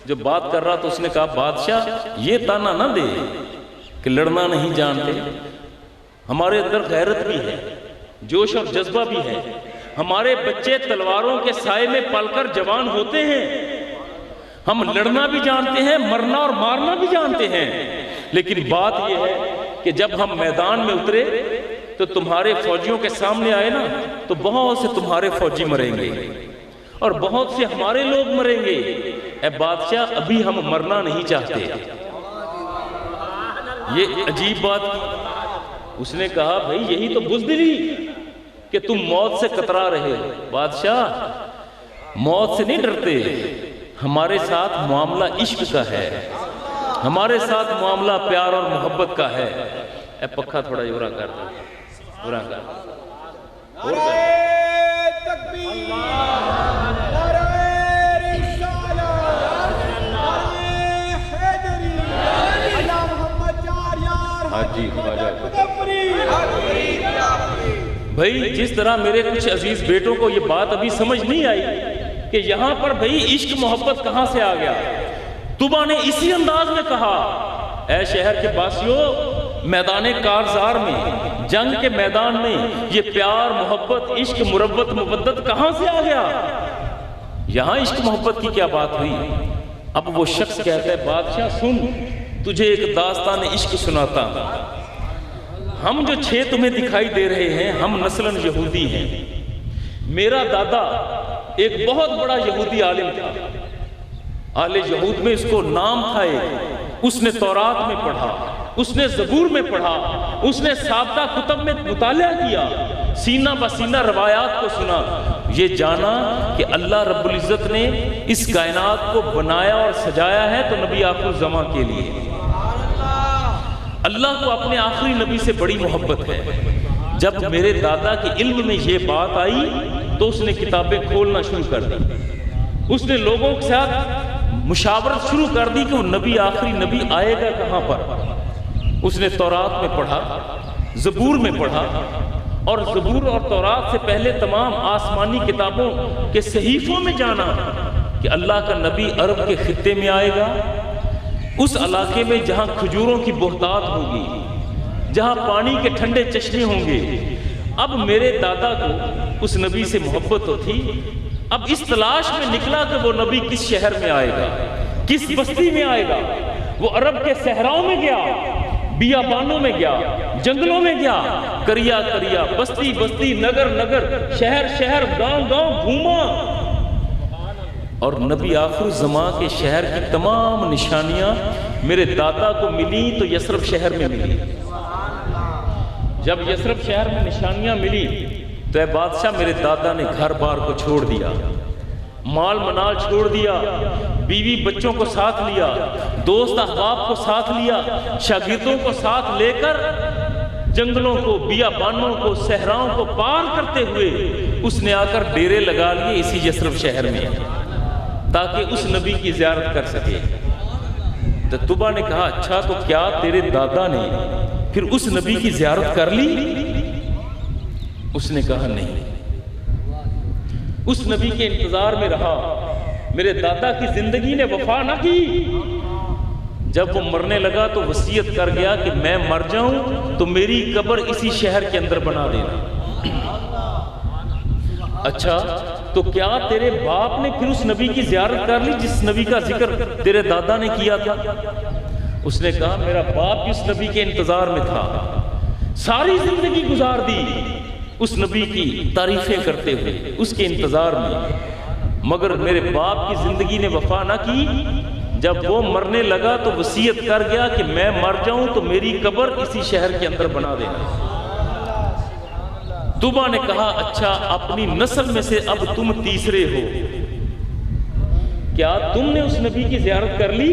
جو بات کر رہا تو اس نے کہا بادشاہ یہ تانا نہ دے کہ لڑنا نہیں جانتے، ہمارے اندر غیرت بھی ہے، جوش اور جذبہ بھی ہے، ہمارے بچے تلواروں کے سائے میں پل کر جوان ہوتے ہیں، ہم لڑنا بھی جانتے ہیں، مرنا اور مارنا بھی جانتے ہیں، لیکن بات یہ ہے کہ جب ہم میدان میں اترے تو تمہارے فوجیوں کے سامنے آئے نا تو بہت سے تمہارے فوجی مریں گے اور بہت سے ہمارے لوگ مریں گے۔ اے بادشاہ، ابھی ہم مرنا نہیں چاہتے۔ یہ عجیب بات کی۔ اس نے کہا بھئی یہی تو بزدلی کہ تم موت سے کترا رہے ہو۔ بادشاہ، موت سے نہیں ڈرتے، ہمارے ساتھ معاملہ عشق کا ہے، ہمارے ساتھ معاملہ پیار اور محبت کا ہے۔ اے پکھا تھوڑا یورا کر دو، یورا کر دو، اور کر جی بھائی جس طرح میرے کچھ عزیز بیٹوں کو یہ بات ابھی سمجھ نہیں آئی کہ یہاں پر بھئی عشق محبت کہاں سے آ گیا، طبا نے اسی انداز میں کہا اے شہر کے باسیوں، میدان کارزار میں، جنگ کے میدان میں یہ پیار محبت عشق مربت مبدت کہاں سے آ گیا؟ یہاں عشق محبت کی کیا بات ہوئی؟ اب وہ شخص کہتا ہے بادشاہ سن، تجھے ایک داستان عشق سناتا ہوں۔ ہم جو 6 تمہیں دکھائی دے رہے ہیں ہم نسلاً یہودی ہیں۔ میرا دادا ایک بہت بڑا یہودی عالم تھا، اہل یہود میں اس کو نام تھا ایک، اس نے تورات میں پڑھا، اس نے زبور میں پڑھا، اس نے سابقہ کتب میں مطالعہ کیا، سینہ بسینہ روایات کو سنا، یہ جانا کہ اللہ رب العزت نے اس کائنات کو بنایا اور سجایا ہے تو نبی آخر الزماں کے لیے۔ اللہ کو اپنے آخری نبی سے بڑی محبت ہے۔ جب میرے دادا کے علم میں یہ بات آئی تو اس نے کتابیں کھولنا شروع کر دی، اس نے لوگوں کے ساتھ مشاورت شروع کر دی کہ وہ نبی آخری نبی آئے گا کہاں پر۔ اس نے تورات میں پڑھا، زبور میں پڑھا، اور زبور اور تورات سے پہلے تمام آسمانی کتابوں کے صحیفوں میں جانا کہ اللہ کا نبی عرب کے خطے میں آئے گا، اس علاقے میں جہاں کھجوروں کی بہتات ہوگی، جہاں پانی کے ٹھنڈے چشمے ہوں گے۔ اب میرے دادا کو اس نبی سے محبت تو تھی، اب اس تلاش میں نکلا کہ وہ نبی کس شہر میں آئے گا، کس بستی میں آئے گا۔ وہ عرب کے صحراؤں میں گیا، بیابانوں میں گیا، جنگلوں میں گیا، کریا کریا، بستی بستی، نگر نگر، شہر شہر، گاؤں گاؤں گھوما، اور نبی آخر الزمان کے شہر کی تمام نشانیاں میرے دادا کو ملی تو یثرب شہر میں ملی۔ جب یثرب شہر میں نشانیاں ملی تو اے بادشاہ میرے دادا نے گھر بار کو چھوڑ دیا، مال منال چھوڑ دیا، بیوی بچوں کو ساتھ لیا، دوست احباب کو ساتھ لیا، شاگردوں کو ساتھ لے کر جنگلوں کو، بیابانوں کو، صحراؤں کو پار کرتے ہوئے اس نے آ کر ڈیرے لگا لیے اسی یثرب شہر میں تاکہ اس نبی کی زیارت کر سکے۔ تو طبا نے کہا اچھا تو کیا تیرے دادا نے پھر اس نبی کی زیارت کر لی؟ اس نے کہا نہیں، اس نبی کے انتظار میں رہا۔ میرے دادا کی زندگی نے وفا نہ کی۔ جب وہ مرنے لگا تو وصیت کر گیا کہ میں مر جاؤں تو میری قبر اسی شہر کے اندر بنا دینا۔ اچھا تو کیا تیرے باپ نے پھر اس نبی کی زیارت کر لی جس نبی کا ذکر تیرے دادا نے کیا تھا؟ اس نے کہا میرا باپ اس نبی کے انتظار میں تھا، ساری زندگی گزار دی اس نبی کی تعریفیں کرتے ہوئے اس کے انتظار میں، مگر میرے باپ کی زندگی نے وفا نہ کی۔ جب وہ مرنے لگا تو وصیت کر گیا کہ میں مر جاؤں تو میری قبر اسی شہر کے اندر بنا دینا۔ طبا نے کہا اچھا اپنی نسل میں سے اب تم تیسرے ہو، کیا تم نے اس نبی کی زیارت کر لی؟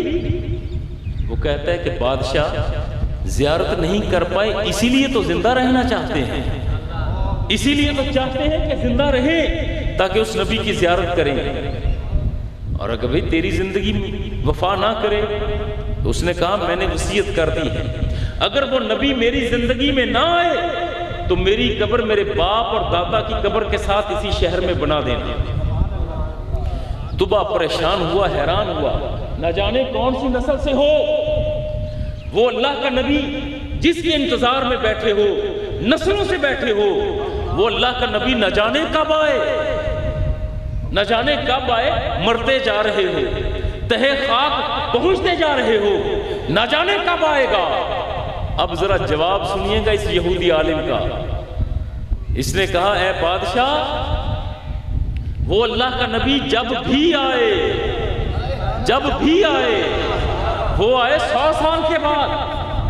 وہ کہتا ہے کہ بادشاہ زیارت نہیں کر پائے اسی لیے تو زندہ رہنا چاہتے ہیں، اسی لیے تو چاہتے ہیں کہ زندہ رہیں تاکہ اس نبی کی زیارت کریں۔ اور اگر بھئی تیری زندگی میں وفا نہ کرے تو اس نے کہا میں نے وصیت کر دی ہے، اگر وہ نبی میری زندگی میں نہ آئے تو میری قبر میرے باپ اور دادا کی قبر کے ساتھ اسی شہر میں بنا دینا۔ طبا پریشان ہوا، حیران ہوا، نہ جانے کون سی نسل سے ہو، وہ اللہ کا نبی جس کے انتظار میں بیٹھے ہو، نسلوں سے بیٹھے ہو، وہ اللہ کا نبی نہ جانے کب آئے، نہ جانے کب آئے، مرتے جا رہے ہو، تہے خاک پہنچتے جا رہے ہو، نہ جانے کب آئے گا۔ اب ذرا جواب سنیے گا اس یہودی عالم کا۔ اس نے کہا اے بادشاہ وہ اللہ کا نبی جب بھی آئے، جب بھی آئے، وہ آئے 100 سال کے بعد،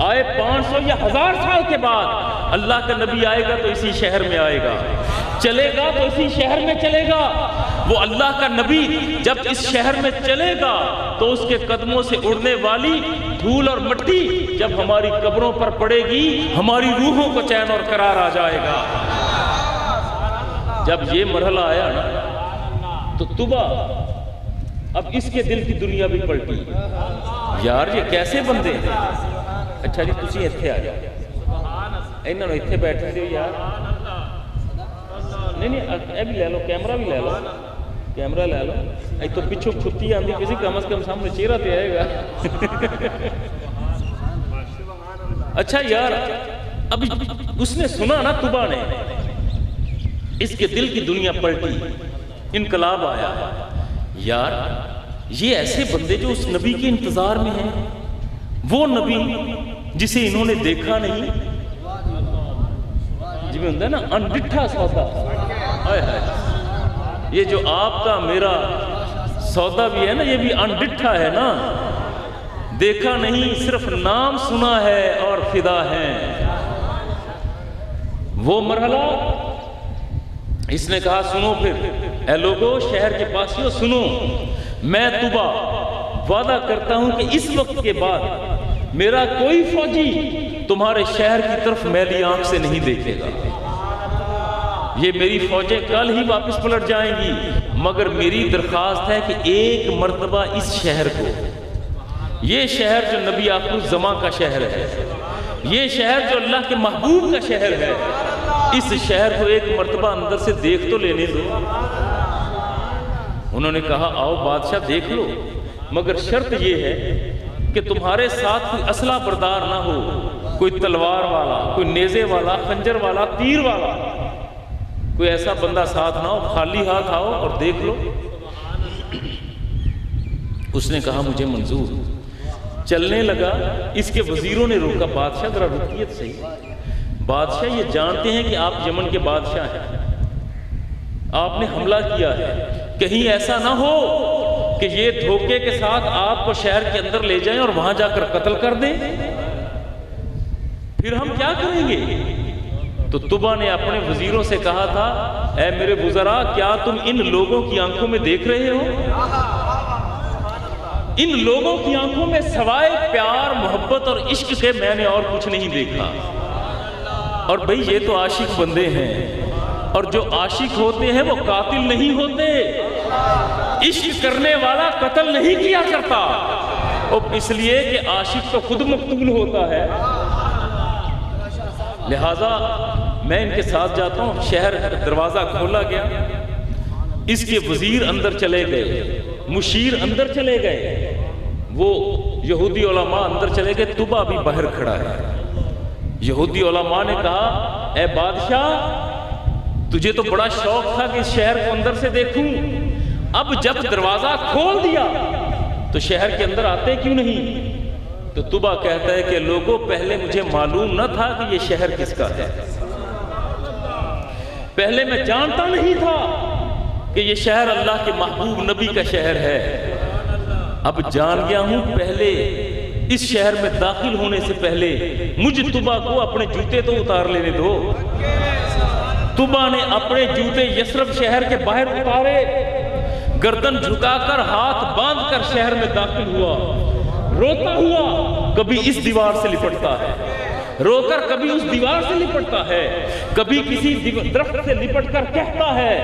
آئے 500 یا 1000 سال کے بعد، اللہ کا نبی آئے گا تو اسی شہر میں آئے گا، چلے گا تو اسی شہر میں چلے گا۔ وہ اللہ کا نبی جب اس شہر میں چلے گا تو اس کے قدموں سے اڑنے والی دھول اور مٹی جب ہماری قبروں پر پڑے گی ہماری روحوں کو چین اور قرار آ جائے گا۔ جب یہ مرحلہ آیا نا تو طبا اب اس کے دل کی دنیا بھی پلٹی، یار یہ کیسے بندے ہیں۔ اچھا جی تسی اتھے آ جاؤ، انہوں نے اتھے بیٹھے دیو یار، نہیں اے بھی لے لو، کیمرہ بھی لے لو، کیمرہ لے لو، ایک تو پچھو کھتی آندھی کسی کم از کم سامنے چہرہ تے آئے گا۔ اچھا یار اب اس نے سنا نا طبا نے، اس کے دل کی دنیا پلٹی، انقلاب آیا، یار یہ ایسے بندے جو اس نبی کے انتظار میں ہیں، وہ نبی جسے انہوں نے دیکھا نہیں، جی میں ہوندہ ہے نا انڈٹھا سودا، آئے ہائے یہ جو آپ کا میرا سودا بھی ہے نا یہ بھی انڈٹھا ہے نا، دیکھا نہیں صرف نام سنا ہے اور فدا ہے۔ وہ مرحلہ اس نے کہا سنو پھر اے لوگو شہر کے پاسیوں سنو، میں طبا وعدہ کرتا ہوں کہ اس وقت کے بعد میرا کوئی فوجی تمہارے شہر کی طرف میلی آنکھ سے نہیں دیکھے گا، یہ میری فوجیں کل ہی واپس پلٹ جائیں گی، مگر میری درخواست ہے کہ ایک مرتبہ اس شہر کو، یہ شہر جو نبی آخر الزماں کا شہر ہے، یہ شہر جو اللہ کے محبوب کا شہر ہے، اس شہر کو ایک مرتبہ اندر سے دیکھ تو لینے دو۔ انہوں نے کہا آؤ بادشاہ دیکھ لو، مگر شرط یہ ہے کہ تمہارے ساتھ کوئی اسلحہ بردار نہ ہو، کوئی تلوار والا، کوئی نیزے والا، خنجر والا، تیر والا، کوئی ایسا بندہ ساتھ نہ ہو، خالی ہاتھ آؤ اور دیکھ لو۔ اس نے کہا مجھے منظور۔ چلنے لگا، اس کے وزیروں نے روکا، بادشاہ ذرا رکیے صحیح، بادشاہ یہ جانتے ہیں کہ آپ یمن کے بادشاہ ہیں، آپ نے حملہ کیا ہے، کہیں ایسا نہ ہو کہ یہ دھوکے کے ساتھ آپ کو شہر کے اندر لے جائیں اور وہاں جا کر قتل کر دیں، پھر ہم کیا کریں گے؟ تو طبع نے اپنے وزیروں سے کہا تھا اے میرے وزراء، کیا تم ان لوگوں کی آنکھوں میں دیکھ رہے ہو؟ ان لوگوں کی آنکھوں میں سوائے پیار، محبت اور عشق کے میں نے اور کچھ نہیں دیکھا۔ اور بھئی یہ تو عاشق بندے ہیں، اور جو عاشق ہوتے ہیں وہ قاتل نہیں ہوتے، عشق کرنے والا قتل نہیں کیا کرتا، اور اس لیے کہ عاشق تو خود مقتول ہوتا ہے۔ لہذا میں ان کے ساتھ جاتا ہوں۔ شہر دروازہ کھولا گیا، اس کے وزیر اندر چلے گئے، مشیر اندر چلے گئے، وہ یہودی علماء اندر چلے گئے، طبع بھی باہر کھڑا ہے۔ یہودی علماء نے کہا اے بادشاہ، تجھے تو بڑا شوق تھا کہ اس شہر کو اندر سے دیکھوں، اب جب دروازہ کھول دیا تو شہر کے اندر آتے کیوں نہیں؟ تو طبع کہتا ہے کہ لوگوں، پہلے مجھے معلوم نہ تھا کہ یہ شہر کس کا ہے، پہلے میں جانتا نہیں تھا کہ یہ شہر اللہ کے محبوب نبی کا شہر ہے، اب جان گیا ہوں۔ پہلے اس شہر میں داخل ہونے سے پہلے مجھ طبع کو اپنے جوتے تو اتار لینے دو۔ طبع نے اپنے جوتے یثرب شہر کے باہر اتارے، گردن جھکا کر ہاتھ باندھ کر شہر میں داخل ہوا، روتا ہوا، کبھی اس دیوار سے لپٹتا ہے، رو کر کبھی اس دیوار سے لپٹتا ہے، کبھی کسی درخت سے لپٹ کر کہتا ہے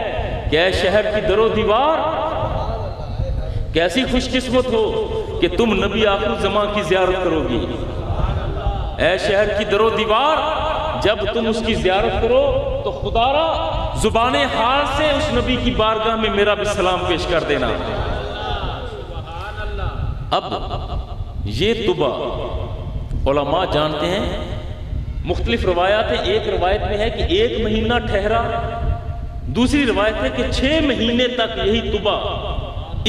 کہ اے شہر کی در و دیوار، کیسی خوش قسمت ہو کہ تم نبی آخر الزماں کی زیارت کرو گی۔ اے شہر کی در و دیوار، جب تم اس کی زیارت کرو تو خدا را زبان حال سے اس نبی کی بارگاہ میں میرا بھی سلام پیش کر دینا۔ اب یہ طبع علماء جانتے ہیں، مختلف روایات ہیں، ایک روایت میں ہے کہ 1 مہینہ ٹھہرا، دوسری روایت ہے کہ 6 مہینے تک یہی طبع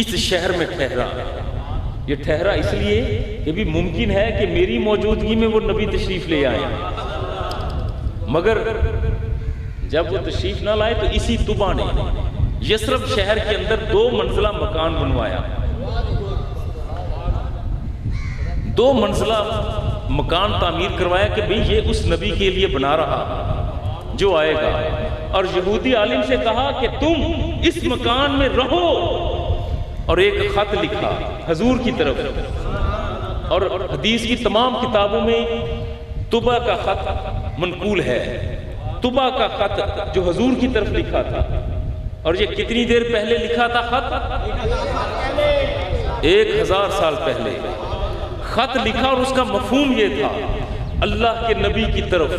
اس شہر میں ٹھہرا۔ یہ ٹھہرا اس لیے کہ بھی ممکن ہے کہ میری موجودگی میں وہ نبی تشریف لے آئیں، مگر جب وہ تشریف نہ لائے تو اسی طبع نے یثرب شہر کے اندر 2 منزلہ مکان بنوایا، 2 منزلہ مکان تعمیر کروایا کہ بھئی یہ اس نبی کے لیے بنا رہا جو آئے گا، اور یہودی عالم سے کہا کہ تم اس مکان میں رہو، اور ایک خط لکھا حضور کی طرف، اور حدیث کی تمام کتابوں میں طبع کا خط منقول ہے، طبع کا خط جو حضور کی طرف لکھا تھا۔ اور یہ کتنی دیر پہلے لکھا تھا خط؟ 1000 سال پہلے خط لکھا، اور اس کا مفہوم یہ تھا اللہ کے نبی کی طرف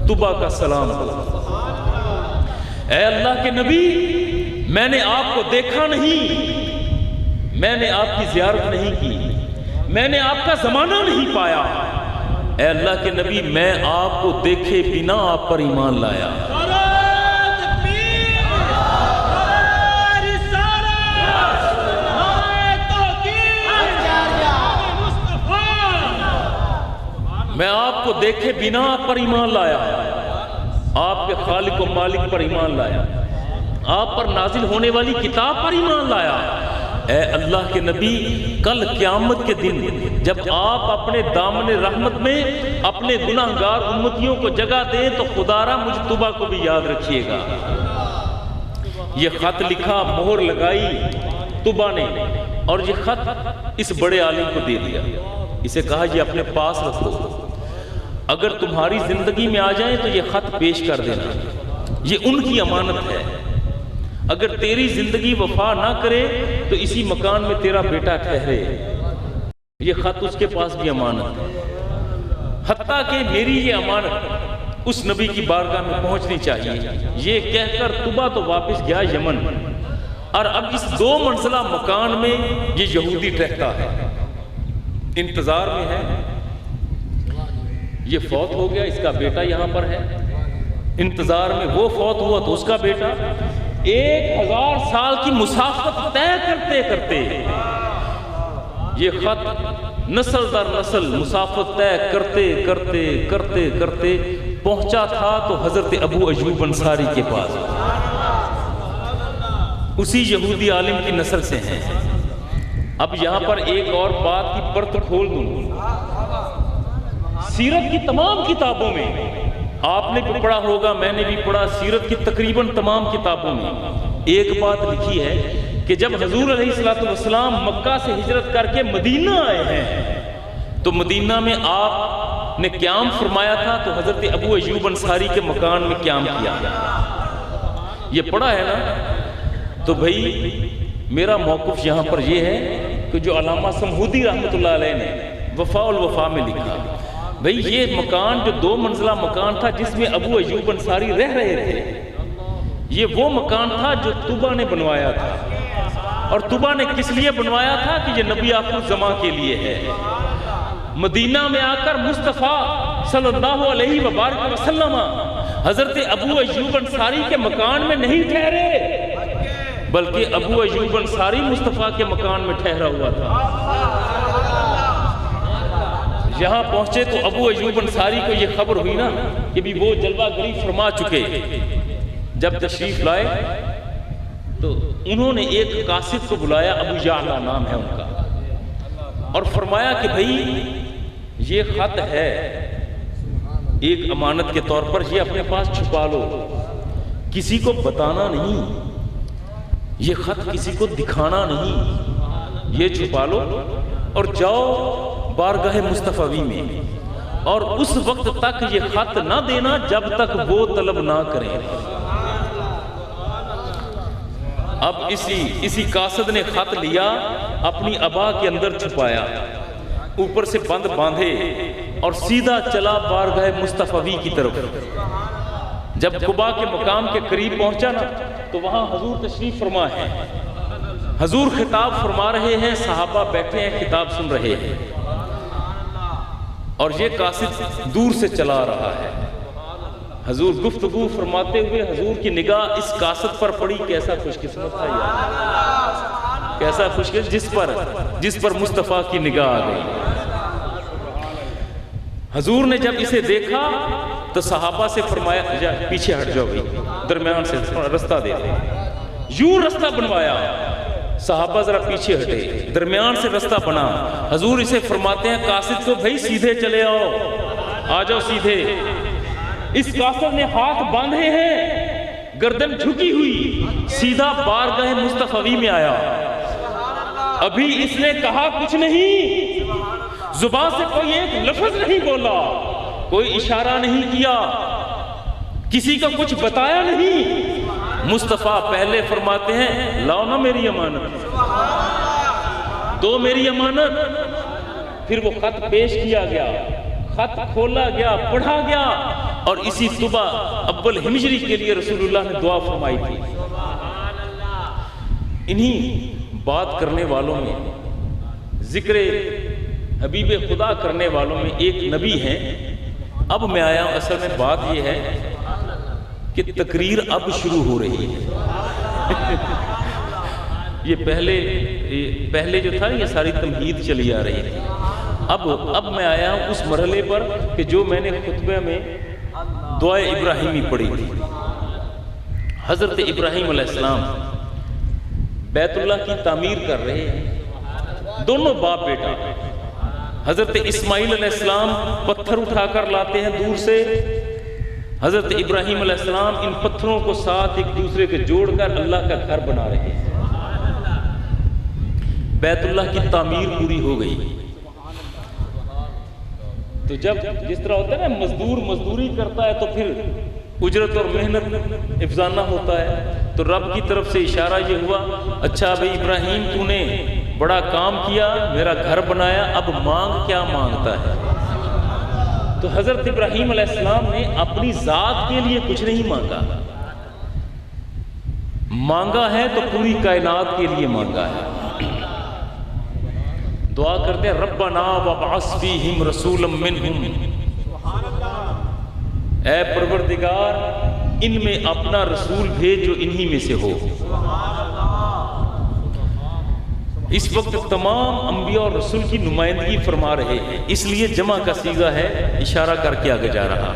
طبع کا سلام ہو، اے اللہ کے نبی، میں نے آپ کو دیکھا نہیں، میں نے آپ کی زیارت نہیں کی، میں نے آپ کا زمانہ نہیں پایا، اے اللہ کے نبی میں آپ کو دیکھے بنا آپ پر ایمان لایا۔ میں آپ کو دیکھے بنا آپ پر ایمان لایا، آپ کے خالق و مالک پر ایمان لایا، آپ پر نازل ہونے والی کتاب پر ایمان لایا۔ اے اللہ کے نبی، کل قیامت کے دن جب آپ اپنے دامن رحمت میں اپنے گناہگار امتیوں کو جگہ دیں تو خدا را مجھ طبع کو بھی یاد رکھیے گا۔ یہ خط لکھا، مہر لگائی طبع نے، اور یہ خط اس بڑے عالم کو دے دیا، اسے کہا یہ اپنے پاس رکھو، اگر تمہاری زندگی میں آ جائیں تو یہ خط پیش کر دینا، یہ ان کی امانت ہے۔ اگر تیری زندگی وفا نہ کرے تو اسی مکان میں تیرا بیٹا ٹھہرے. یہ خط اس کے پاس بھی امانت ہے. حتیٰ کہ میری یہ امانت اس نبی کی بارگاہ میں پہنچنی چاہیے. یہ کہہ کر طبا تو واپس گیا یمن، اور اب اس 2 منزلہ مکان میں یہ یہودی ٹھہرتا ہے، انتظار میں ہے. یہ فوت ہو گیا، اس کا بیٹا یہاں پر ہے، انتظار میں. وہ فوت ہوا تو اس کا بیٹا. 1000 سال کی مسافت طے کرتے کرتے یہ خط نسل در نسل مسافت طے کرتے کرتے کرتے کرتے پہنچا تھا تو حضرت ابو ایوب انصاری کے پاس. اسی یہودی عالم کی نسل سے ہیں. اب یہاں پر ایک اور بات کی پرت کھول دوں. سیرت کی تمام کتابوں میں، آپ نے بھی پڑھا ہوگا، میں نے بھی پڑھا، سیرت کی تقریباً تمام کتابوں میں ایک بات لکھی ہے کہ جب حضور علیہ السلام مکہ سے ہجرت کر کے مدینہ آئے ہیں تو مدینہ میں آپ نے قیام فرمایا تھا تو حضرت ابو ایوب انصاری کے مکان میں قیام کیا. یہ پڑھا ہے نا؟ تو بھائی میرا موقف یہاں پر یہ ہے کہ جو علامہ سمہودی رحمۃ اللہ علیہ نے وفاء الوفا میں لکھا، بھئی یہ مکان جو 2 منزلہ مکان تھا جس میں ابو ایوب انصاری رہ رہے تھے، یہ وہ مکان تھا جو طوبا نے بنوایا تھا. اور طوبا نے کس لیے بنوایا تھا؟ کہ یہ نبی آخر الزماں کے لیے ہے. مدینہ میں آ کر مصطفیٰ صلی اللہ علیہ وبارک وسلم حضرت ابو ایوب انصاری کے مکان میں نہیں ٹھہرے، بلکہ ابو ایوب انصاری مصطفیٰ کے مکان میں ٹھہرا ہوا تھا. یہاں پہنچے تو ابو ایوب انصاری کو یہ خبر ہوئی نا کہ بھی وہ جلوہ گری فرما چکے. جب تشریف لائے تو انہوں نے ایک قاصد کو بلایا، ابو یعلا نام ہے ان کا، اور فرمایا کہ بھئی یہ خط ہے ایک امانت کے طور پر، یہ اپنے پاس چھپا لو، کسی کو بتانا نہیں، یہ خط کسی کو دکھانا نہیں، یہ چھپا لو اور جاؤ بارگاہ مصطفی میں، اور اس وقت تک یہ خط نہ دینا جب تک وہ طلب نہ کریں. اب اسی قاصد نے خط لیا، اپنی عبا کے اندر چھپایا، اوپر سے بند باندھے اور سیدھا چلا بارگاہ مصطفی کی طرف. جب قباء کے مقام کے قریب پہنچا نا تو وہاں حضور تشریف فرما ہے. حضور خطاب فرما رہے ہیں، صحابہ بیٹھے ہیں خطاب سن رہے ہیں، اور یہ قاصد دور سے چلا رہا ہے. حضور گفتگو فرماتے ہوئے حضور کی نگاہ اس قاصد پر پڑی. کیسا خوش قسمت تھا یار، کیسا خوش قسمت جس پر مصطفیٰ کی نگاہ آ گئی. حضور نے جب اسے دیکھا تو صحابہ سے فرمایا پیچھے ہٹ جاؤ بھائی، درمیان سے رستہ دے دیں. یوں رستہ بنوایا، صحابہ ذرا پیچھے ہٹے، درمیان سے رستہ بنا. حضور اسے فرماتے ہیں قاصد کو، بھائی سیدھے چلے آؤ، آ جاؤ سیدھے. اس قاصد نے ہاتھ باندھے ہیں، گردن جھکی ہوئی، سیدھا بارگاہ مصطفی میں آیا. ابھی اس نے کہا کچھ نہیں، زبان سے کوئی ایک لفظ نہیں بولا، کوئی اشارہ نہیں کیا، کسی کا کچھ بتایا نہیں. مصطفیٰ پہلے فرماتے ہیں لاؤ نا میری امانت، دو میری امانت. پھر وہ خط پیش کیا گیا، خط کھولا گیا، پڑھا گیا، اور اسی صبح اول ہجری کے لیے رسول اللہ نے دعا فرمائی تھی. انہی بات کرنے والوں میں، ذکر حبیب خدا کرنے والوں میں ایک نبی ہیں. اب میں آیا ہوں، اصل میں بات یہ ہے کہ تقریر اب شروع ہو رہی ہے. یہ پہلے جو تھا یہ ساری تمہید چلی آ رہی تھی. اب میں آیا ہوں اس مرحلے پر کہ جو میں نے خطبہ میں دعائے ابراہیمی پڑھی تھی. حضرت ابراہیم علیہ السلام بیت اللہ کی تعمیر کر رہے ہیں، دونوں باپ بیٹا. حضرت اسماعیل علیہ السلام پتھر اٹھا کر لاتے ہیں دور سے، حضرت ابراہیم علیہ السلام ان پتھروں کو ساتھ ایک دوسرے کے جوڑ کر اللہ کا گھر بنا رہے ہیں. بیت اللہ کی تعمیر پوری ہو گئی. تو جب جس طرح ہوتا ہے نا مزدور مزدوری کرتا ہے تو پھر اجرت اور محنت افزانہ ہوتا ہے. تو رب کی طرف سے اشارہ یہ ہوا اچھا بھائی ابراہیم تو نے بڑا کام کیا، میرا گھر بنایا، اب مانگ کیا مانگتا ہے. تو حضرت ابراہیم علیہ السلام نے اپنی ذات کے لیے کچھ نہیں مانگا، مانگا ہے تو پوری کائنات کے لیے مانگا ہے. دعا کرتے ہیں ربنا وابعث فیہم رسولا منہم، اے پروردگار ان میں اپنا رسول بھیج جو انہی میں سے ہو. اس وقت تمام انبیاء اور رسول کی نمائندگی فرما رہے ہیں، اس لیے جمع کا صیغہ ہے، اشارہ کر کے آگے جا رہا.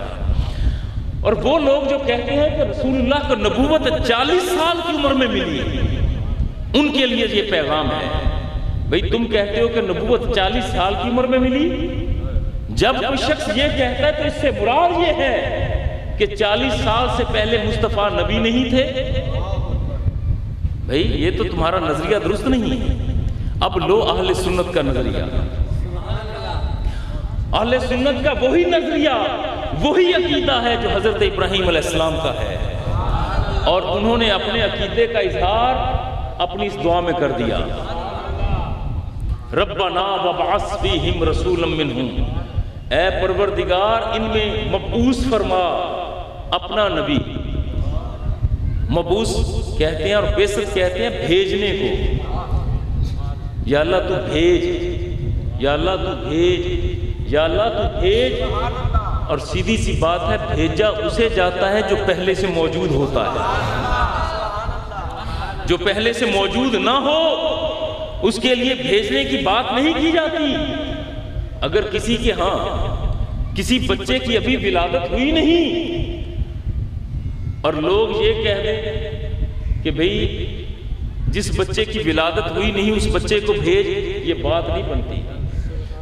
اور وہ لوگ جو کہتے ہیں کہ رسول اللہ کو نبوت 40 سال کی عمر میں ملی، ان کے لیے یہ پیغام ہے. بھئی تم کہتے ہو کہ نبوت 40 سال کی عمر میں ملی، جب کوئی شخص یہ کہتا ہے تو اس سے مراد یہ ہے کہ 40 سال سے پہلے مصطفیٰ نبی نہیں تھے. بھئی یہ تو تمہارا نظریہ درست نہیں ہے. اب لو اہل سنت کا نظریہ، اہل سنت کا وہی نظریہ، وہی عقیدہ ہے جو حضرت ابراہیم علیہ السلام کا ہے، اور انہوں نے اپنے عقیدے کا اظہار اپنی اس دعا میں کر دیا ربنا وابعث فیہم رسولا منہم، اے پروردگار ان میں مبعوث فرما اپنا نبی. مبعوث کہتے ہیں اور بعثت کہتے ہیں بھیجنے کو. یا اللہ تو بھیج، یا اللہ تو بھیج، یا اللہ تو بھیج. اور سیدھی سی بات ہے بھیجا اسے جاتا ہے جو پہلے سے موجود ہوتا ہے. جو پہلے سے موجود نہ ہو اس کے لیے بھیجنے کی بات نہیں کی جاتی. اگر کسی کے ہاں کسی بچے کی ابھی ولادت ہوئی نہیں اور لوگ یہ کہہ دیں کہ بھئی جس بچے کی ولادت ہوئی نہیں اس بچے کو بھیج، یہ بات نہیں بنتی.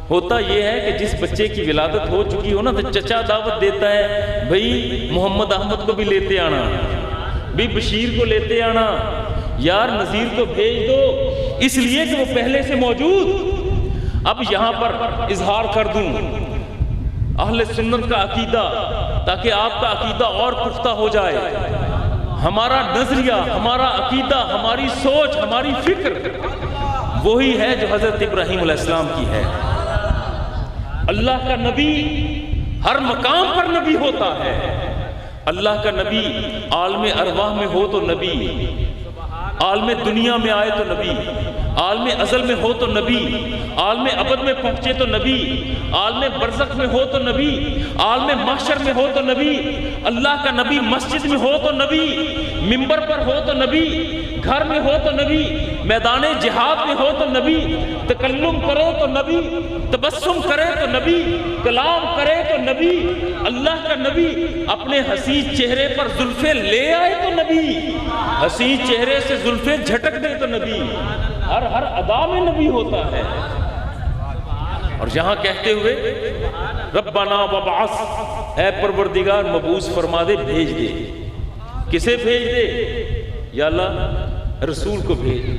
ہوتا یہ ہے کہ جس بچے کی ولادت ہو چکی ہو نا تو چچا دعوت دیتا ہے بھئی محمد احمد کو بھی لیتے آنا، بھی بشیر کو لیتے آنا، یار نذیر کو بھیج دو، اس لیے کہ وہ پہلے سے موجود. اب یہاں پر اظہار کر دوں اہل سنت کا عقیدہ تاکہ آپ کا عقیدہ اور پختہ ہو جائے. ہمارا نظریہ، ہمارا عقیدہ، ہماری سوچ، ہماری فکر وہی ہے جو حضرت ابراہیم علیہ السلام کی ہے. اللہ کا نبی ہر مقام پر نبی ہوتا ہے. اللہ کا نبی عالم ارواح میں ہو تو نبی، عالم دنیا میں آئے تو نبی، عالم ازل میں ہو تو نبی، عالم ابد میں پہنچے تو نبی، عالم برزخ میں ہو تو نبی، عالم محشر میں ہو تو نبی. اللہ کا نبی مسجد میں ہو تو نبی، منبر پر ہو تو نبی، گھر میں ہو تو نبی، میدان جہاد میں ہو تو نبی، تکلم کرے تو نبی، تبسم کرے تو نبی، کلام کرے تو نبی. اللہ کا نبی اپنے حسین چہرے پر زلفیں لے آئے تو نبی، حسین چہرے سے زلفیں جھٹک دے تو نبی. ہر ادا میں نبی ہوتا ہے. اور یہاں کہتے ہوئے ربنا وابعث، اے پروردگار مبعوث فرما دے، بھیج دے. کسے بھیج دے؟ یا اللہ رسول کو بھیج.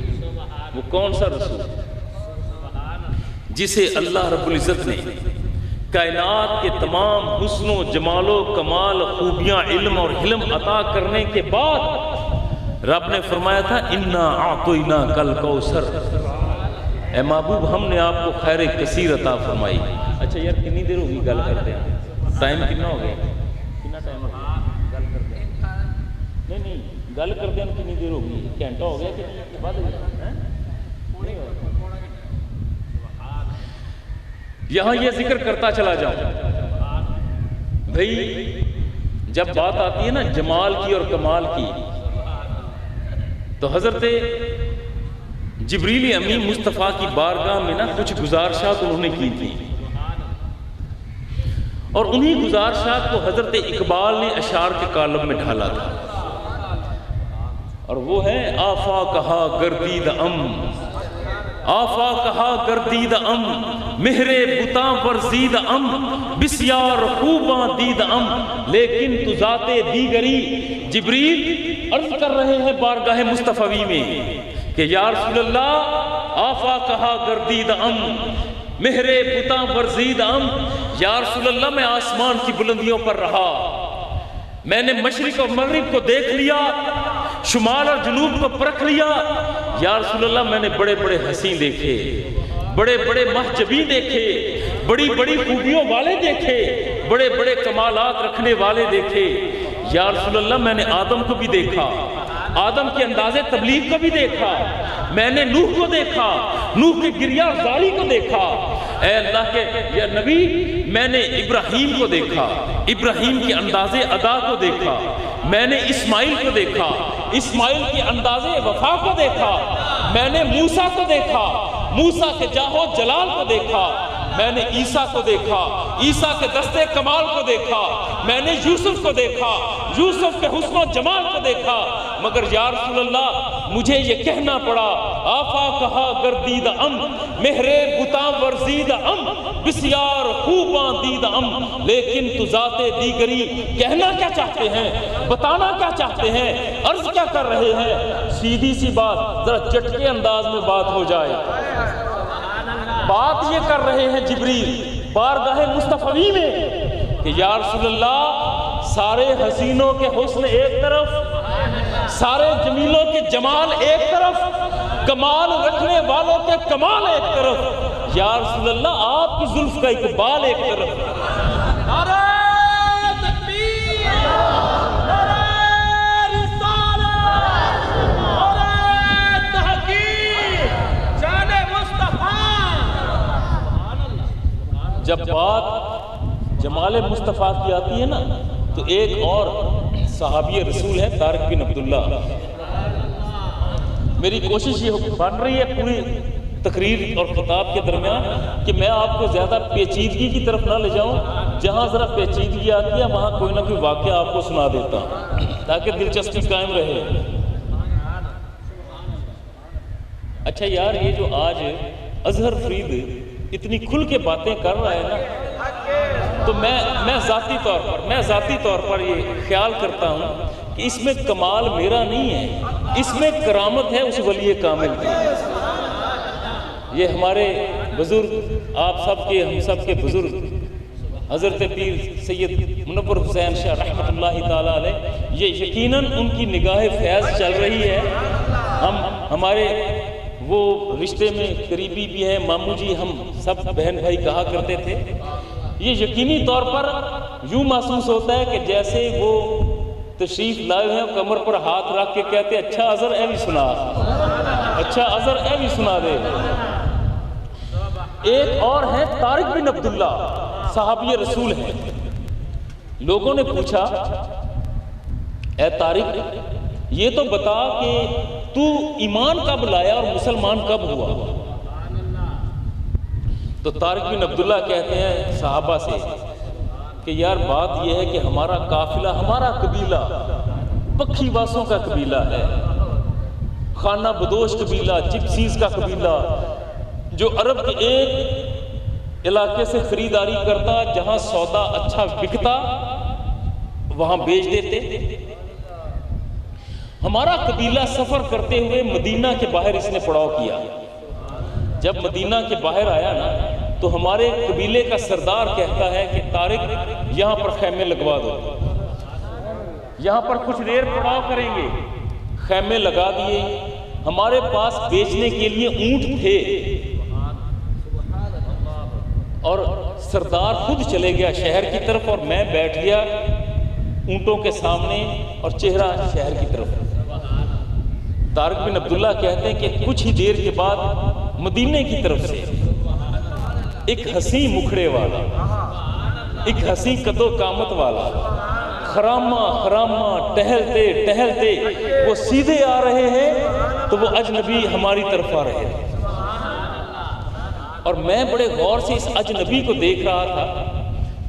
وہ کون سا رسول؟ جسے اللہ رب العزت نے کائنات کے تمام حسن و جمال و کمال، خوبیاں، علم اور حلم عطا کرنے کے بعد رب نے فرمایا تھا انا اعطیناک الکوثر، اے محبوب ہم نے آپ کو خیر کثیر عطا فرمائی. اچھا یار کتنی دیر ہوگی گل کرتے ہیں؟ ٹائم کتنا ہو گیا؟ کتنا ٹائم ہو گیا گل کرتے ہیں؟ نہیں گل کرتے ہیں کتنی دیر ہوگی؟ گھنٹہ ہو گیا کہ بعد یہاں یہ ذکر کرتا چلا جاؤں. بھئی جب بات آتی ہے نا جمال کی اور کمال کی تو حضرت جبریل امین مصطفیٰ کی بارگاہ میں نا کچھ گزارشات انہوں نے کی تھی، اور انہی گزارشات کو حضرت اقبال نے اشعار کے کالم میں ڈھالا تھا، اور وہ ہے آفا کہا گردید آفا کہا گردید مہرے بتاں پر زید بسیار خوباں دید لیکن تو ذات دیگری. جبریل عرض کر رہے ہیں بارگاہ مصطفی میں کہ یا رسول اللہ آفا کہا گردید مہرے بتاں پر زید یا رسول اللہ میں آسمان کی بلندیوں پر رہا، میں نے مشرق اور مغرب کو دیکھ لیا، شمال اور جنوب کو پرکھ لیا۔ یا رسول اللہ میں نے بڑے بڑے حسین دیکھے، بڑے بڑے محجبی دیکھے، بڑی بڑی خوبیوں والے دیکھے، بڑے بڑے کمالات رکھنے والے دیکھے۔ یا رسول اللہ میں نے آدم کو بھی دیکھا، آدم کے انداز تبلیغ کو بھی دیکھا، میں نے نوح کو دیکھا، نوح کے گریہ زاری کو دیکھا۔ اے اللہ کے یا نبی میں نے ابراہیم کو دیکھا، ابراہیم کے انداز ادا کو دیکھا، میں نے اسماعیل کو دیکھا، اسماعیل کے انداز وفا کو دیکھا، میں نے موسیٰ کو دیکھا، موسیٰ کے جاہ و جلال کو دیکھا، میں نے عیسیٰ کو دیکھا، عیسیٰ کے دستے کمال کو دیکھا، میں نے یوسف کو دیکھا، یوسف کے حسن و جمال کو دیکھا۔ مگر یا رسول اللہ مجھے یہ کہنا پڑا، آفا کہا گردید ام مہرے بتاں ورزید ام بسیار خوباں دید ام، لیکن تو ذات دیگری کہنا کیا چاہتے ہیں، بتانا کیا چاہتے ہیں، عرض کیا کر رہے ہیں؟ سیدھی سی بات ذرا چٹکے انداز میں بات ہو جائے۔ بات یہ کر رہے ہیں جبریل بارگاہ مصطفی میں کہ یا رسول اللہ سارے حسینوں کے حسن ایک طرف، سارے جمیلوں کے جمال ایک طرف، کمال رکھنے والوں کے کمال ایک طرف، یا رسول اللہ آپ کی زلف کا اقبال ایک طرف۔ نعرہ تکبیر، نعرہ رسالت، نعرہ تحقیق، شان مصطفیٰ۔ جب بات جمال مصطفیٰ کی آتی ہے نا تو ایک اور صحابی رسول ہے طارق بن عبداللہ۔ میری کوشش یہ بن رہی ہے پوری تقریر اور خطاب کے درمیان کہ میں آپ کو زیادہ پیچیدگی کی طرف نہ لے جاؤں، جہاں ذرا پیچیدگی آتی ہے وہاں کوئی نہ کوئی واقعہ آپ کو سنا دیتا ہوں تاکہ دلچسپی قائم رہے۔ اچھا یار یہ جو آج اظہر فرید اتنی کھل کے باتیں کر رہا ہے نا، تو میں ذاتی طور پر یہ خیال کرتا ہوں کہ اس میں کمال میرا نہیں ہے، اس میں کرامت ہے اس ولی کامل کی۔ یہ ہمارے بزرگ آپ سب کے ہم سب کے بزرگ حضرت پیر سید منور حسین شاہ رحمۃ اللہ تعالیٰ علیہ، یہ یقیناً ان کی نگاہ فیض چل رہی ہے۔ ہمارے وہ رشتے میں قریبی بھی ہیں، ماموں جی ہم سب بہن بھائی کہا کرتے تھے۔ یہ یقینی طور پر یوں محسوس ہوتا ہے کہ جیسے وہ تشریف لائے ہیں کمر پر ہاتھ رکھ کے کہتے اچھا اظہر اے بھی سنا، اچھا اظہر اے بھی سنا دے۔ ایک اور ہیں طارق بن عبداللہ، صحابی رسول ہیں۔ لوگوں نے پوچھا اے طارق یہ تو بتا کہ تو ایمان کب لایا اور مسلمان کب ہوا؟ تو طارق بن عبداللہ کہتے ہیں صحابہ سے کہ یار بات یہ ہے کہ ہمارا قافلہ، ہمارا قبیلہ پکھی واسوں کا قبیلہ ہے، خانہ بدوش قبیلہ، جپسیز کا قبیلہ، جو عرب کے ایک علاقے سے خریداری کرتا، جہاں سودا اچھا بکتا وہاں بیچ دیتے۔ ہمارا قبیلہ سفر کرتے ہوئے مدینہ کے باہر اس نے پڑاؤ کیا۔ جب مدینہ کے باہر آیا نا تو ہمارے قبیلے کا سردار کہتا ہے کہ طارق یہاں پر خیمے لگوا دو، یہاں پر کچھ دیر پڑاؤ کریں گے۔ خیمے لگا دیے، ہمارے پاس بیچنے کے لیے اونٹ تھے اور سردار خود چلے گیا شہر کی طرف اور میں بیٹھ گیا اونٹوں کے سامنے اور چہرہ شہر کی طرف۔ طارق بن عبداللہ کہتے ہیں کہ کچھ ہی دیر کے بعد مدینے کی طرف سے ایک حسین مکھڑے والا، ایک حسین قد و قامت والا، خرامہ ٹہلتے ٹہلتے وہ سیدھے آ رہے ہیں تو وہ اجنبی ہماری طرف آ رہے ہیں، اور میں بڑے غور سے اس اجنبی کو دیکھ رہا تھا۔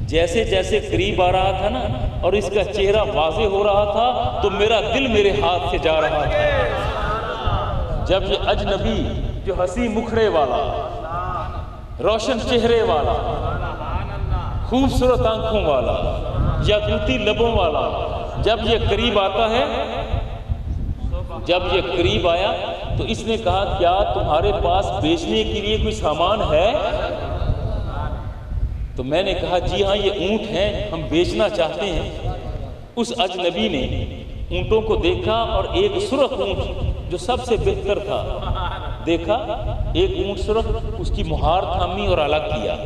جیسے جیسے قریب آ رہا تھا نا اور اس کا چہرہ واضح ہو رہا تھا تو میرا دل میرے ہاتھ سے جا رہا تھا۔ جب یہ اجنبی جو حسین مکھڑے والا، روشن چہرے والا، خوبصورت آنکھوں والا، یاقوتی لبوں والا جب یہ قریب آتا ہے، جب یہ قریب آیا تو اس نے کہا کیا تمہارے پاس بیچنے کے لیے کوئی سامان ہے؟ تو میں نے کہا جی ہاں یہ اونٹ ہیں، ہم بیچنا چاہتے ہیں۔ اس اجنبی نے اونٹوں کو دیکھا اور ایک سرخ اونٹ جو سب سے بہتر تھا دیکھا، ایک اونٹ سرخ، اس کی مہار تھامی اور الگ کیا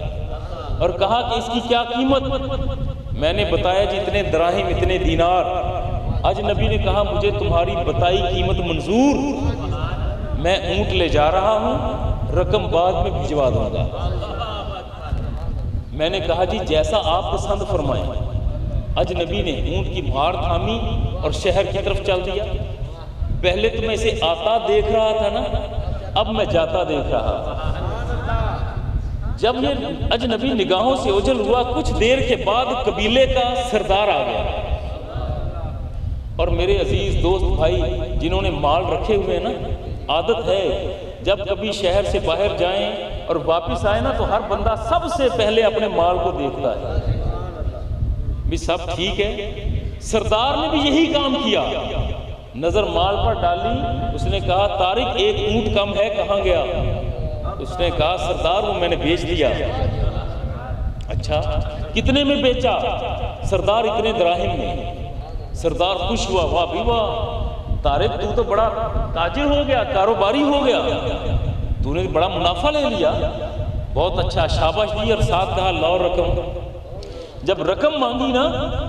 اور کہا کہ اس کی کیا قیمت؟ میں نے بتایا جی اتنے دراہم، اتنے دینار۔ اجنبی نے کہا مجھے تمہاری بتائی قیمت منظور، میں اونٹ لے جا رہا ہوں، رقم بعد میں بھجوا دوں گا۔ میں نے کہا جی جیسا آپ پسند فرمائیں۔ اجنبی نے اونٹ کی مہار تھامی اور شہر کی طرف چل دیا۔ پہلے تو میں اسے آتا دیکھ رہا تھا نا، اب میں جاتا دیکھ رہا۔ جب یہ اجنبی نگاہوں سے اوجھل ہوا، کچھ دیر کے بعد قبیلے کا سردار آ گیا۔ اور میرے عزیز دوست بھائی جنہوں نے مال رکھے ہوئے نا، عادت ہے جب کبھی شہر سے باہر جائیں اور واپس آئے نا تو ہر بندہ سب سے پہلے اپنے مال کو دیکھتا ہے بھی سب ٹھیک ہے۔ سردار نے بھی یہی کام کیا، نظر مال پر ڈالی۔ اس نے کہا طارق ایک اونٹ کم ہے، کہاں گیا؟ اس نے کہا سردار وہ میں نے بیچ دیا۔ اچھا کتنے میں بیچا؟ سردار اتنے دراہم میں۔ سردار خوش ہوا، واہ بھی واہ طارق تو بڑا تاجر ہو گیا، کاروباری ہو گیا، تو نے بڑا منافع لے لیا، بہت اچھا، شاباش دی۔ اور ساتھ کہا لاؤ رقم۔ جب رقم مانگی نا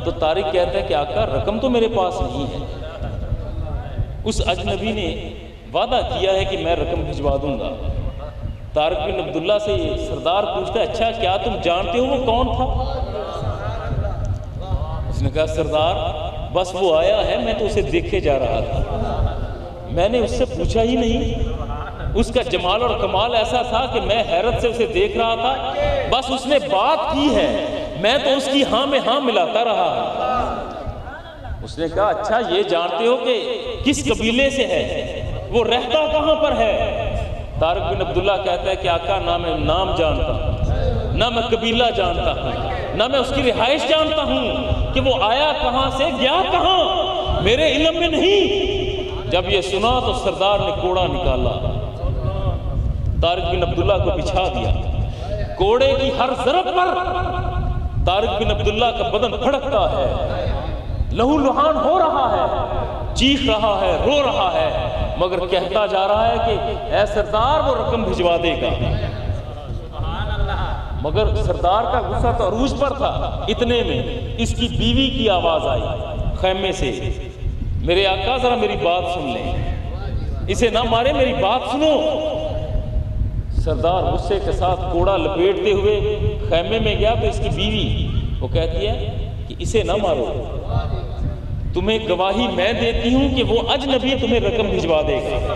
تو طارق کہتا ہے کہ آقا رقم تو میرے پاس نہیں ہے۔ اس اجنبی نے وعدہ کیا ہے کہ میں رقم بھجوا دوں گا۔ طارق بن عبداللہ سے سردار پوچھتا ہے اچھا کیا تم جانتے ہو وہ کون تھا؟ اس نے کہا سردار بس وہ آیا ہے، میں تو اسے دیکھے جا رہا تھا، میں نے اس سے پوچھا ہی نہیں۔ اس کا جمال اور کمال ایسا تھا کہ میں حیرت سے اسے دیکھ رہا تھا، بس اس نے بات کی ہے، میں تو اس کی ہاں میں ہاں ملاتا رہا۔ اس نے کہا اچھا یہ جانتے ہو کہ کس قبیلے سے ہے، وہ رہتا کہاں پر ہے؟ طارق بن عبداللہ کہتا ہے کہ آقا نہ میں نام جانتا ہوں، نہ میں قبیلہ جانتا ہوں، نہ میں اس کی رہائش جانتا ہوں کہ وہ آیا کہاں سے گیا کہاں، میرے علم میں نہیں۔ جب یہ سنا تو سردار نے کوڑا نکالا، طارق بن عبداللہ کو بچھا دیا۔ کوڑے کی ہر ضرب پر طارق بن عبداللہ کا بدن پھڑکتا ہے، لہو لہان ہو رہا ہے، چیخ رہا ہے، رو رہا ہے، مگر کہتا جا رہا ہے کہ اے سردار وہ رقم بھجوا دے گا۔ مگر سردار کا غصہ تو عروج پر تھا۔ اتنے میں اس کی بیوی کی آواز آئی خیمے سے، میرے آقا ذرا میری بات سن لیں، اسے نہ مارے، میری بات سنو۔ سردار غصے کے ساتھ کوڑا لپیٹتے ہوئے خیمے میں گیا تو اس کی بیوی وہ کہتی ہے کہ اسے نہ مارو، تمہیں گواہی میں دیتی ہوں کہ وہ اجنبی تمہیں رقم بھجوا دے گا۔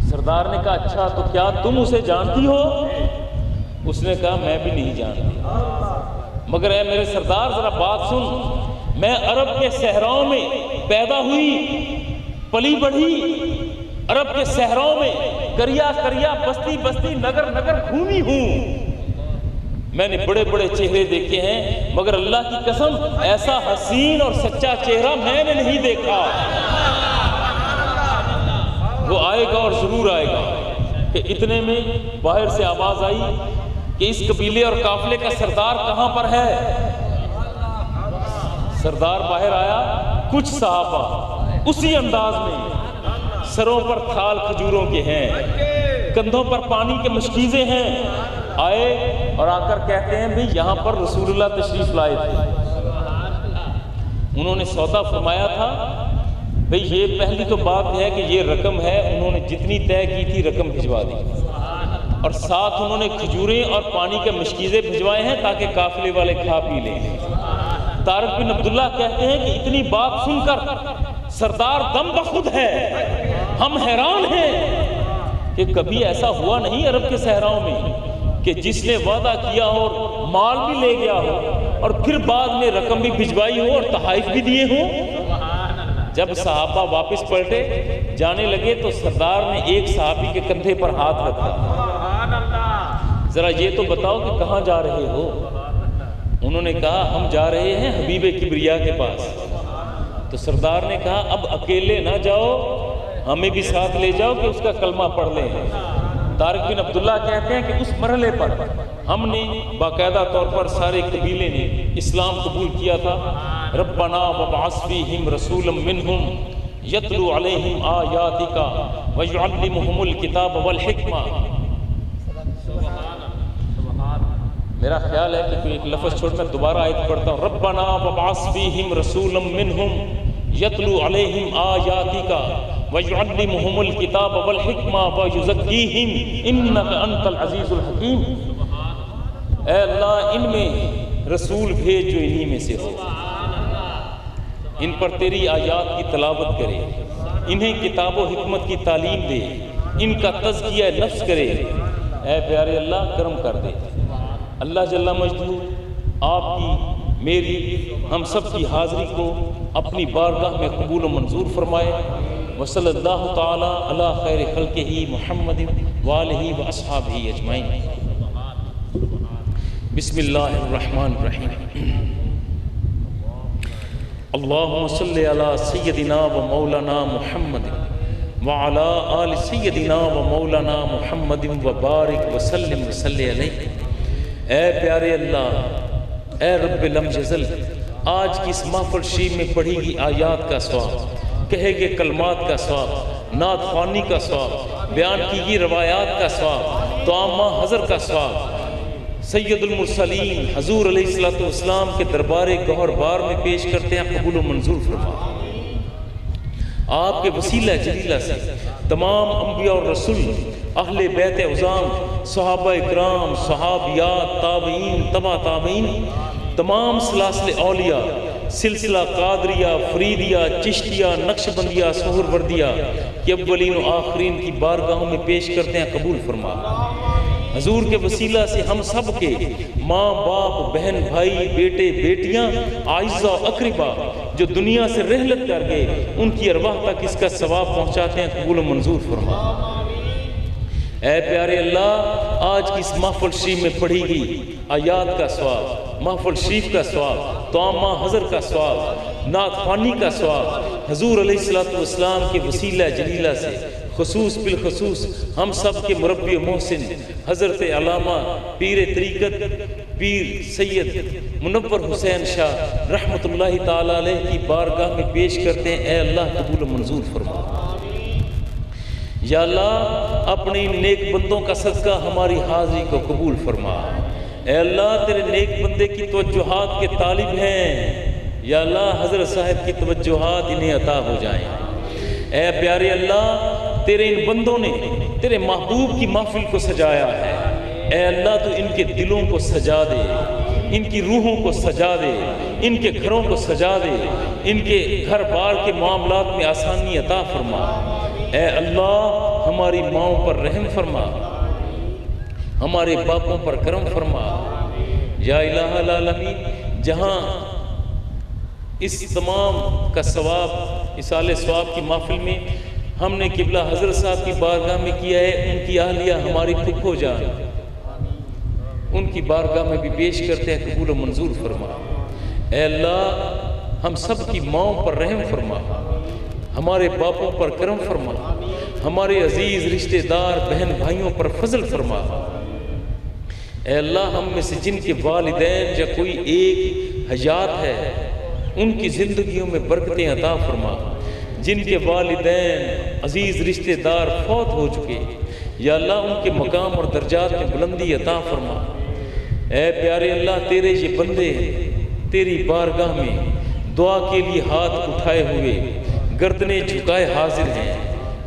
سردار نے کہا اچھا تو کیا تم اسے جانتی ہو؟ اس نے کہا میں بھی نہیں جانتی، مگر اے میرے سردار ذرا بات سن، میں عرب کے صحراؤں میں پیدا ہوئی، پلی بڑھی، عرب کے صحراؤں میں کریا کریا، بستی بستی، نگر نگر گھومی ہوں، میں نے بڑے بڑے چہرے دیکھے ہیں، مگر اللہ کی قسم ایسا حسین اور سچا چہرہ میں نے نہیں دیکھا۔ وہ آئے گا اور ضرور آئے گا۔ کہ اتنے میں باہر سے آواز آئی کہ اس قبیلے اور قافلے کا سردار کہاں پر ہے؟ سردار باہر آیا، کچھ صحابہ اسی انداز میں، سروں پر تھال کھجوروں کے ہیں، کندھوں پر پانی کے مشکیزیں ہیں، آئے اور آ کر کہتے ہیں بھی یہاں پر رسول اللہ تشریف لائے تھے، انہوں نے سودا فرمایا تھا، بھئی یہ پہلی تو بات ہے کہ یہ رقم ہے، انہوں نے جتنی طے کی تھی رقم بھجوا دی، اور ساتھ انہوں نے کھجوریں اور پانی کے مشکیزیں بھجوائے ہیں تاکہ قافلے والے کھا پی لیں۔ طارق بن عبداللہ کہتے ہیں کہ اتنی بات سن کر سردار دم بخود ہے، ہم حیران ہیں کہ کبھی ایسا ہوا نہیں عرب کے صحراؤں میں کہ جس نے وعدہ کیا ہو اور مال بھی لے گیا ہو اور پھر بعد میں رقم بھی بھجوائی ہو اور تحائف بھی دیے ہوں۔ جب صحابہ واپس پلٹے جانے لگے تو سردار نے ایک صحابی کے کندھے پر ہاتھ رکھا، ذرا یہ تو بتاؤ کہ کہاں جا رہے ہو؟ انہوں نے کہا ہم جا رہے ہیں حبیب کبریا کے پاس۔ تو سردار نے کہا اب اکیلے نہ جاؤ، ہمیں بھی ساتھ لے جاؤ کہ اس کا کلمہ پڑھ لیں۔ طارق بن عبداللہ کہتے ہیں کہ اس مرحلے پر ہم نے باقاعدہ طور پر سارے قبیلے نے اسلام قبول کیا تھا. ربنا وابعث فیہم رسولا منہم یتلو علیہم آیاتک ویعلمہم الکتاب والحکمہ. میرا خیال ہے کہ کوئی ایک لفظ چھوڑ میں دوبارہ آیت پڑھتا ہوں. ربنا وابعث فیہم رسولا منہم یتلو علیہم آیاتک وَيُعَلِّمُهُمُ الْكِتَابَ وَالْحِكْمَةَ وَيُزَكِّيهِمْ إِنَّكَ أَنْتَ الْعَزِيزُ الْحَكِيمُ. اے اللہ ان میں رسول بھیج جو انہی میں سے ہو, ان پر تیری آیات کی تلاوت کرے, انہیں کتاب و حکمت کی تعلیم دے, ان کا تزکیہ نفس کرے. اے پیارے اللہ کرم کر دے. اللہ جل مجدہ آپ کی میری ہم سب کی حاضری کو اپنی بارگاہ میں قبول و منظور فرمائے. وصلی اللہ تعالی علی خیر خلقہ محمد وآلہ واصحابہ اجمعین. بسم اللہ الرحمن الرحیم. اللہم صلی علی سیدنا و مولانا محمد وعلی آل سیدنا و مولانا محمد وبارک وسلم وصلی علیہ. اے پیارے اللہ, اے رب لم یزل, آج کی اس محفل شریف میں پڑھی گئی آیات کا ثواب, کہے گئے کلمات کا ثواب, نعت خوانی کا ثواب, بیان کی گئی روایات کا ثواب, توامہ حضر کا ثواب, سید المرسلین حضور علیہ السلام کے دربار گوہر بار میں پیش کرتے ہیں. قبول و منظور فرما. آپ کے وسیلہ جلیلہ سے تمام انبیاء اور رسول, اہل بیت عظام, صحابہ اکرام, صحابیات, تابعین, تبع تابعین, تمام سلاسل اولیاء, سلسلہ قادریہ, فریدیہ, چشتیہ, نقشبندیہ, سہروردیہ کے اولین و آخرین کی بارگاہوں میں پیش کرتے ہیں. قبول فرما. حضور کے وسیلہ سے ہم سب کے ماں باپ, بہن بھائی, بیٹے بیٹیاں, اعزاء اقربا جو دنیا سے رحلت کر گئے, ان کی ارواح تک اس کا ثواب پہنچاتے ہیں. قبول و منظور فرما. اے پیارے اللہ, آج کی اس محفل شریف میں پڑھی گئی آیات کا ثواب, محفل شریف کا ثواب, توامہ حضر کا ثواب, نعت خوانی کا ثواب, حضور علیہ السلام کے وسیلہ جلیلہ سے خصوص بالخصوص ہم سب کے مربی و محسن حضرت علامہ پیر طریقت پیر سید منور حسین شاہ رحمۃ اللہ تعالی علیہ کی بارگاہ میں پیش کرتے ہیں. اے اللہ قبول و منظور فرما. یا اللہ اپنے نیک بندوں کا صدقہ ہماری حاضری کو قبول فرما. اے اللہ تیرے نیک بندے کی توجہات کے طالب ہیں, یا اللہ حضرت صاحب کی توجہات انہیں عطا ہو جائیں. اے پیارے اللہ تیرے ان بندوں نے تیرے محبوب کی محفل کو سجایا ہے. اے اللہ تو ان کے دلوں کو سجا دے, ان کی روحوں کو سجا دے, ان کے گھروں کو سجا دے, ان کے گھر بار کے معاملات میں آسانی عطا فرما. اے اللہ ہماری ماؤں پر رحم فرما, ہمارے باپوں پر کرم فرما. یا الہ العالمین, جہاں اس تمام کا ثواب اصال ثواب کی محفل میں ہم نے قبلہ حضرت صاحب کی بارگاہ میں کیا ہے, ان کی اہلیہ ہماری پھپھو جان ان کی بارگاہ میں بھی پیش کرتے ہیں. قبول و منظور فرما. اے اللہ ہم سب کی ماؤں پر رحم فرما, ہمارے باپوں پر کرم فرما, ہمارے عزیز رشتہ دار بہن بھائیوں پر فضل فرما. اے اللہ ہم میں سے جن کے والدین یا کوئی ایک حیات ہے ان کی زندگیوں میں برکتیں عطا فرما. جن کے والدین عزیز رشتہ دار فوت ہو چکے, یا اللہ ان کے مقام اور درجات میں بلندی عطا فرما. اے پیارے اللہ تیرے یہ بندے تیری بارگاہ میں دعا کے لیے ہاتھ اٹھائے ہوئے گردنیں جھکائے حاضر ہیں.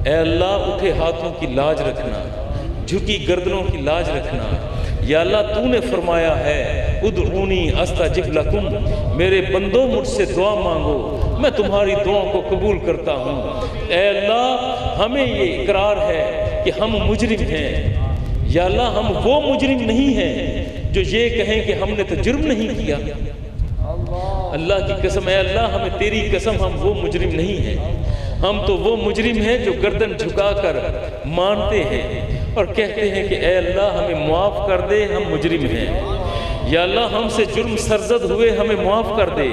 اے اللہ اٹھے ہاتھوں کی لاج رکھنا, جھکی گردنوں کی لاج رکھنا. یا اللہ تو نے فرمایا ہے ادعونی استجب لکم, میرے بندوں مجھ سے دعا مانگو میں تمہاری دعاؤں کو قبول کرتا ہوں. اے اللہ ہمیں یہ اقرار ہے کہ ہم مجرم ہیں. یا اللہ ہم وہ مجرم نہیں ہیں جو یہ کہیں کہ ہم نے تو جرم نہیں کیا. اللہ کی قسم, اے اللہ ہمیں تیری قسم ہم وہ مجرم نہیں ہیں. ہم تو وہ مجرم ہیں جو گردن جھکا کر مانتے ہیں اور کہتے ہیں کہ اے اللہ ہمیں معاف کر دے, ہم مجرم ہیں. یا اللہ ہم سے جرم سرزد ہوئے, ہمیں معاف کر دے.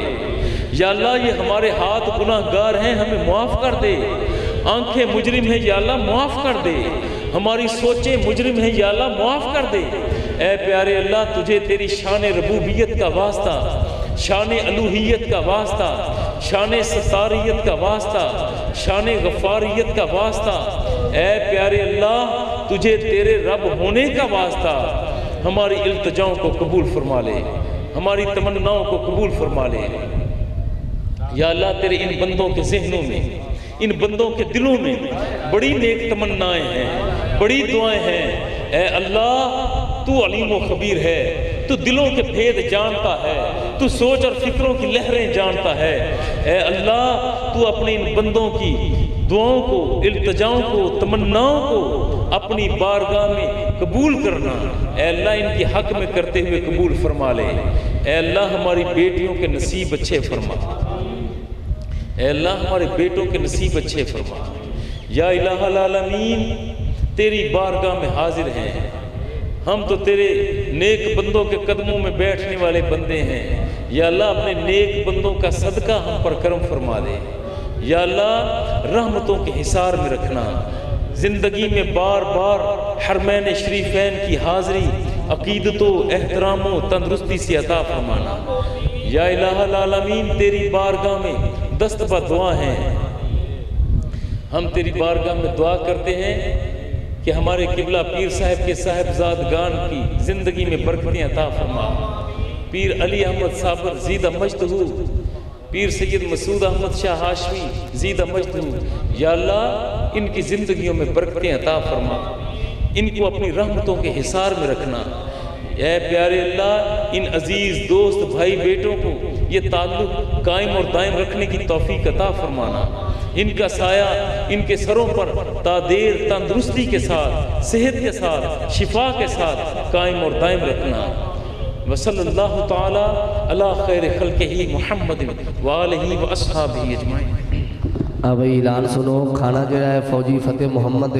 یا اللہ یہ ہمارے ہاتھ گناہ گار ہیں, ہمیں معاف کر دے. آنکھیں مجرم ہیں, یا اللہ معاف کر دے. ہماری سوچیں مجرم ہیں، یا اللہ معاف کر دے۔ اے پیارے اللہ، تجھے تیری شان ربوبیت کا واسطہ، شان الوہیت کا واسطہ، شان ستاریت کا واسطہ، شان غفاریت کا واسطہ، اے پیارے اللہ تجھے تیرے رب ہونے کا واسطہ ہماری التجاؤں کو قبول فرما لے، ہماری تمناؤں کو قبول فرما لے۔ یا اللہ تیرے ان بندوں کے ذہنوں میں، ان بندوں کے دلوں میں بڑی نیک تمنائیں ہیں، بڑی دعائیں ہیں۔ اے اللہ تو علیم و خبیر ہے، تو دلوں کے بھید جانتا ہے، تو سوچ اور فکروں کی لہریں جانتا ہے۔ اے اللہ تو اپنے ان بندوں کی دعاؤں کو، التجاؤں کو، تمناؤں کو اپنی بارگاہ میں قبول کرنا۔ اے اللہ ان کی حق میں کرتے ہوئے قبول فرما لے۔ اے اللہ ہماری بیٹیوں کے نصیب اچھے فرما، اے اللہ ہمارے بیٹوں کے نصیب اچھے فرما۔ یا الہ العالمین تیری بارگاہ میں حاضر ہیں، ہم تو تیرے نیک بندوں کے قدموں میں بیٹھنے والے بندے ہیں۔ یا اللہ اپنے نیک بندوں کا صدقہ ہم پر کرم فرما دے۔ یا اللہ رحمتوں کے حصار میں رکھنا، زندگی میں بار بار حرمین شریفین کی حاضری عقیدت و احترام و تندرستی سے عطا فرمانا۔ یا الہ العالمین تیری بارگاہ میں دست بدعا ہیں، ہم تیری بارگاہ میں دعا کرتے ہیں کہ ہمارے قبلہ پیر صاحب کے صاحبزادگان کی زندگی میں برکتیں عطا فرما۔ پیر علی احمد صابر زیدہ مجد ہو، پیر سید مسعود احمد شاہ ہاشمی زیدہ مجد ہو۔ یا اللہ ان کی زندگیوں میں برکتیں عطا فرما، ان کو اپنی رحمتوں کے حصار میں رکھنا۔ اے پیارے اللہ ان عزیز دوست بھائی بیٹوں کو یہ تعلق قائم اور دائم رکھنے کی توفیق عطا فرمانا، ان کا سایہ ان کے سروں پر تادیر تندرستی کے ساتھ، صحت کے ساتھ، شفا کے ساتھ قائم اور دائم رکھنا۔ وصلی اللہ تعالی علی خیر خلقہ محمد وآلہ واصحابہ اجمعین۔ اب اعلان سنو، کھانا جو ہے فوجی فتح محمد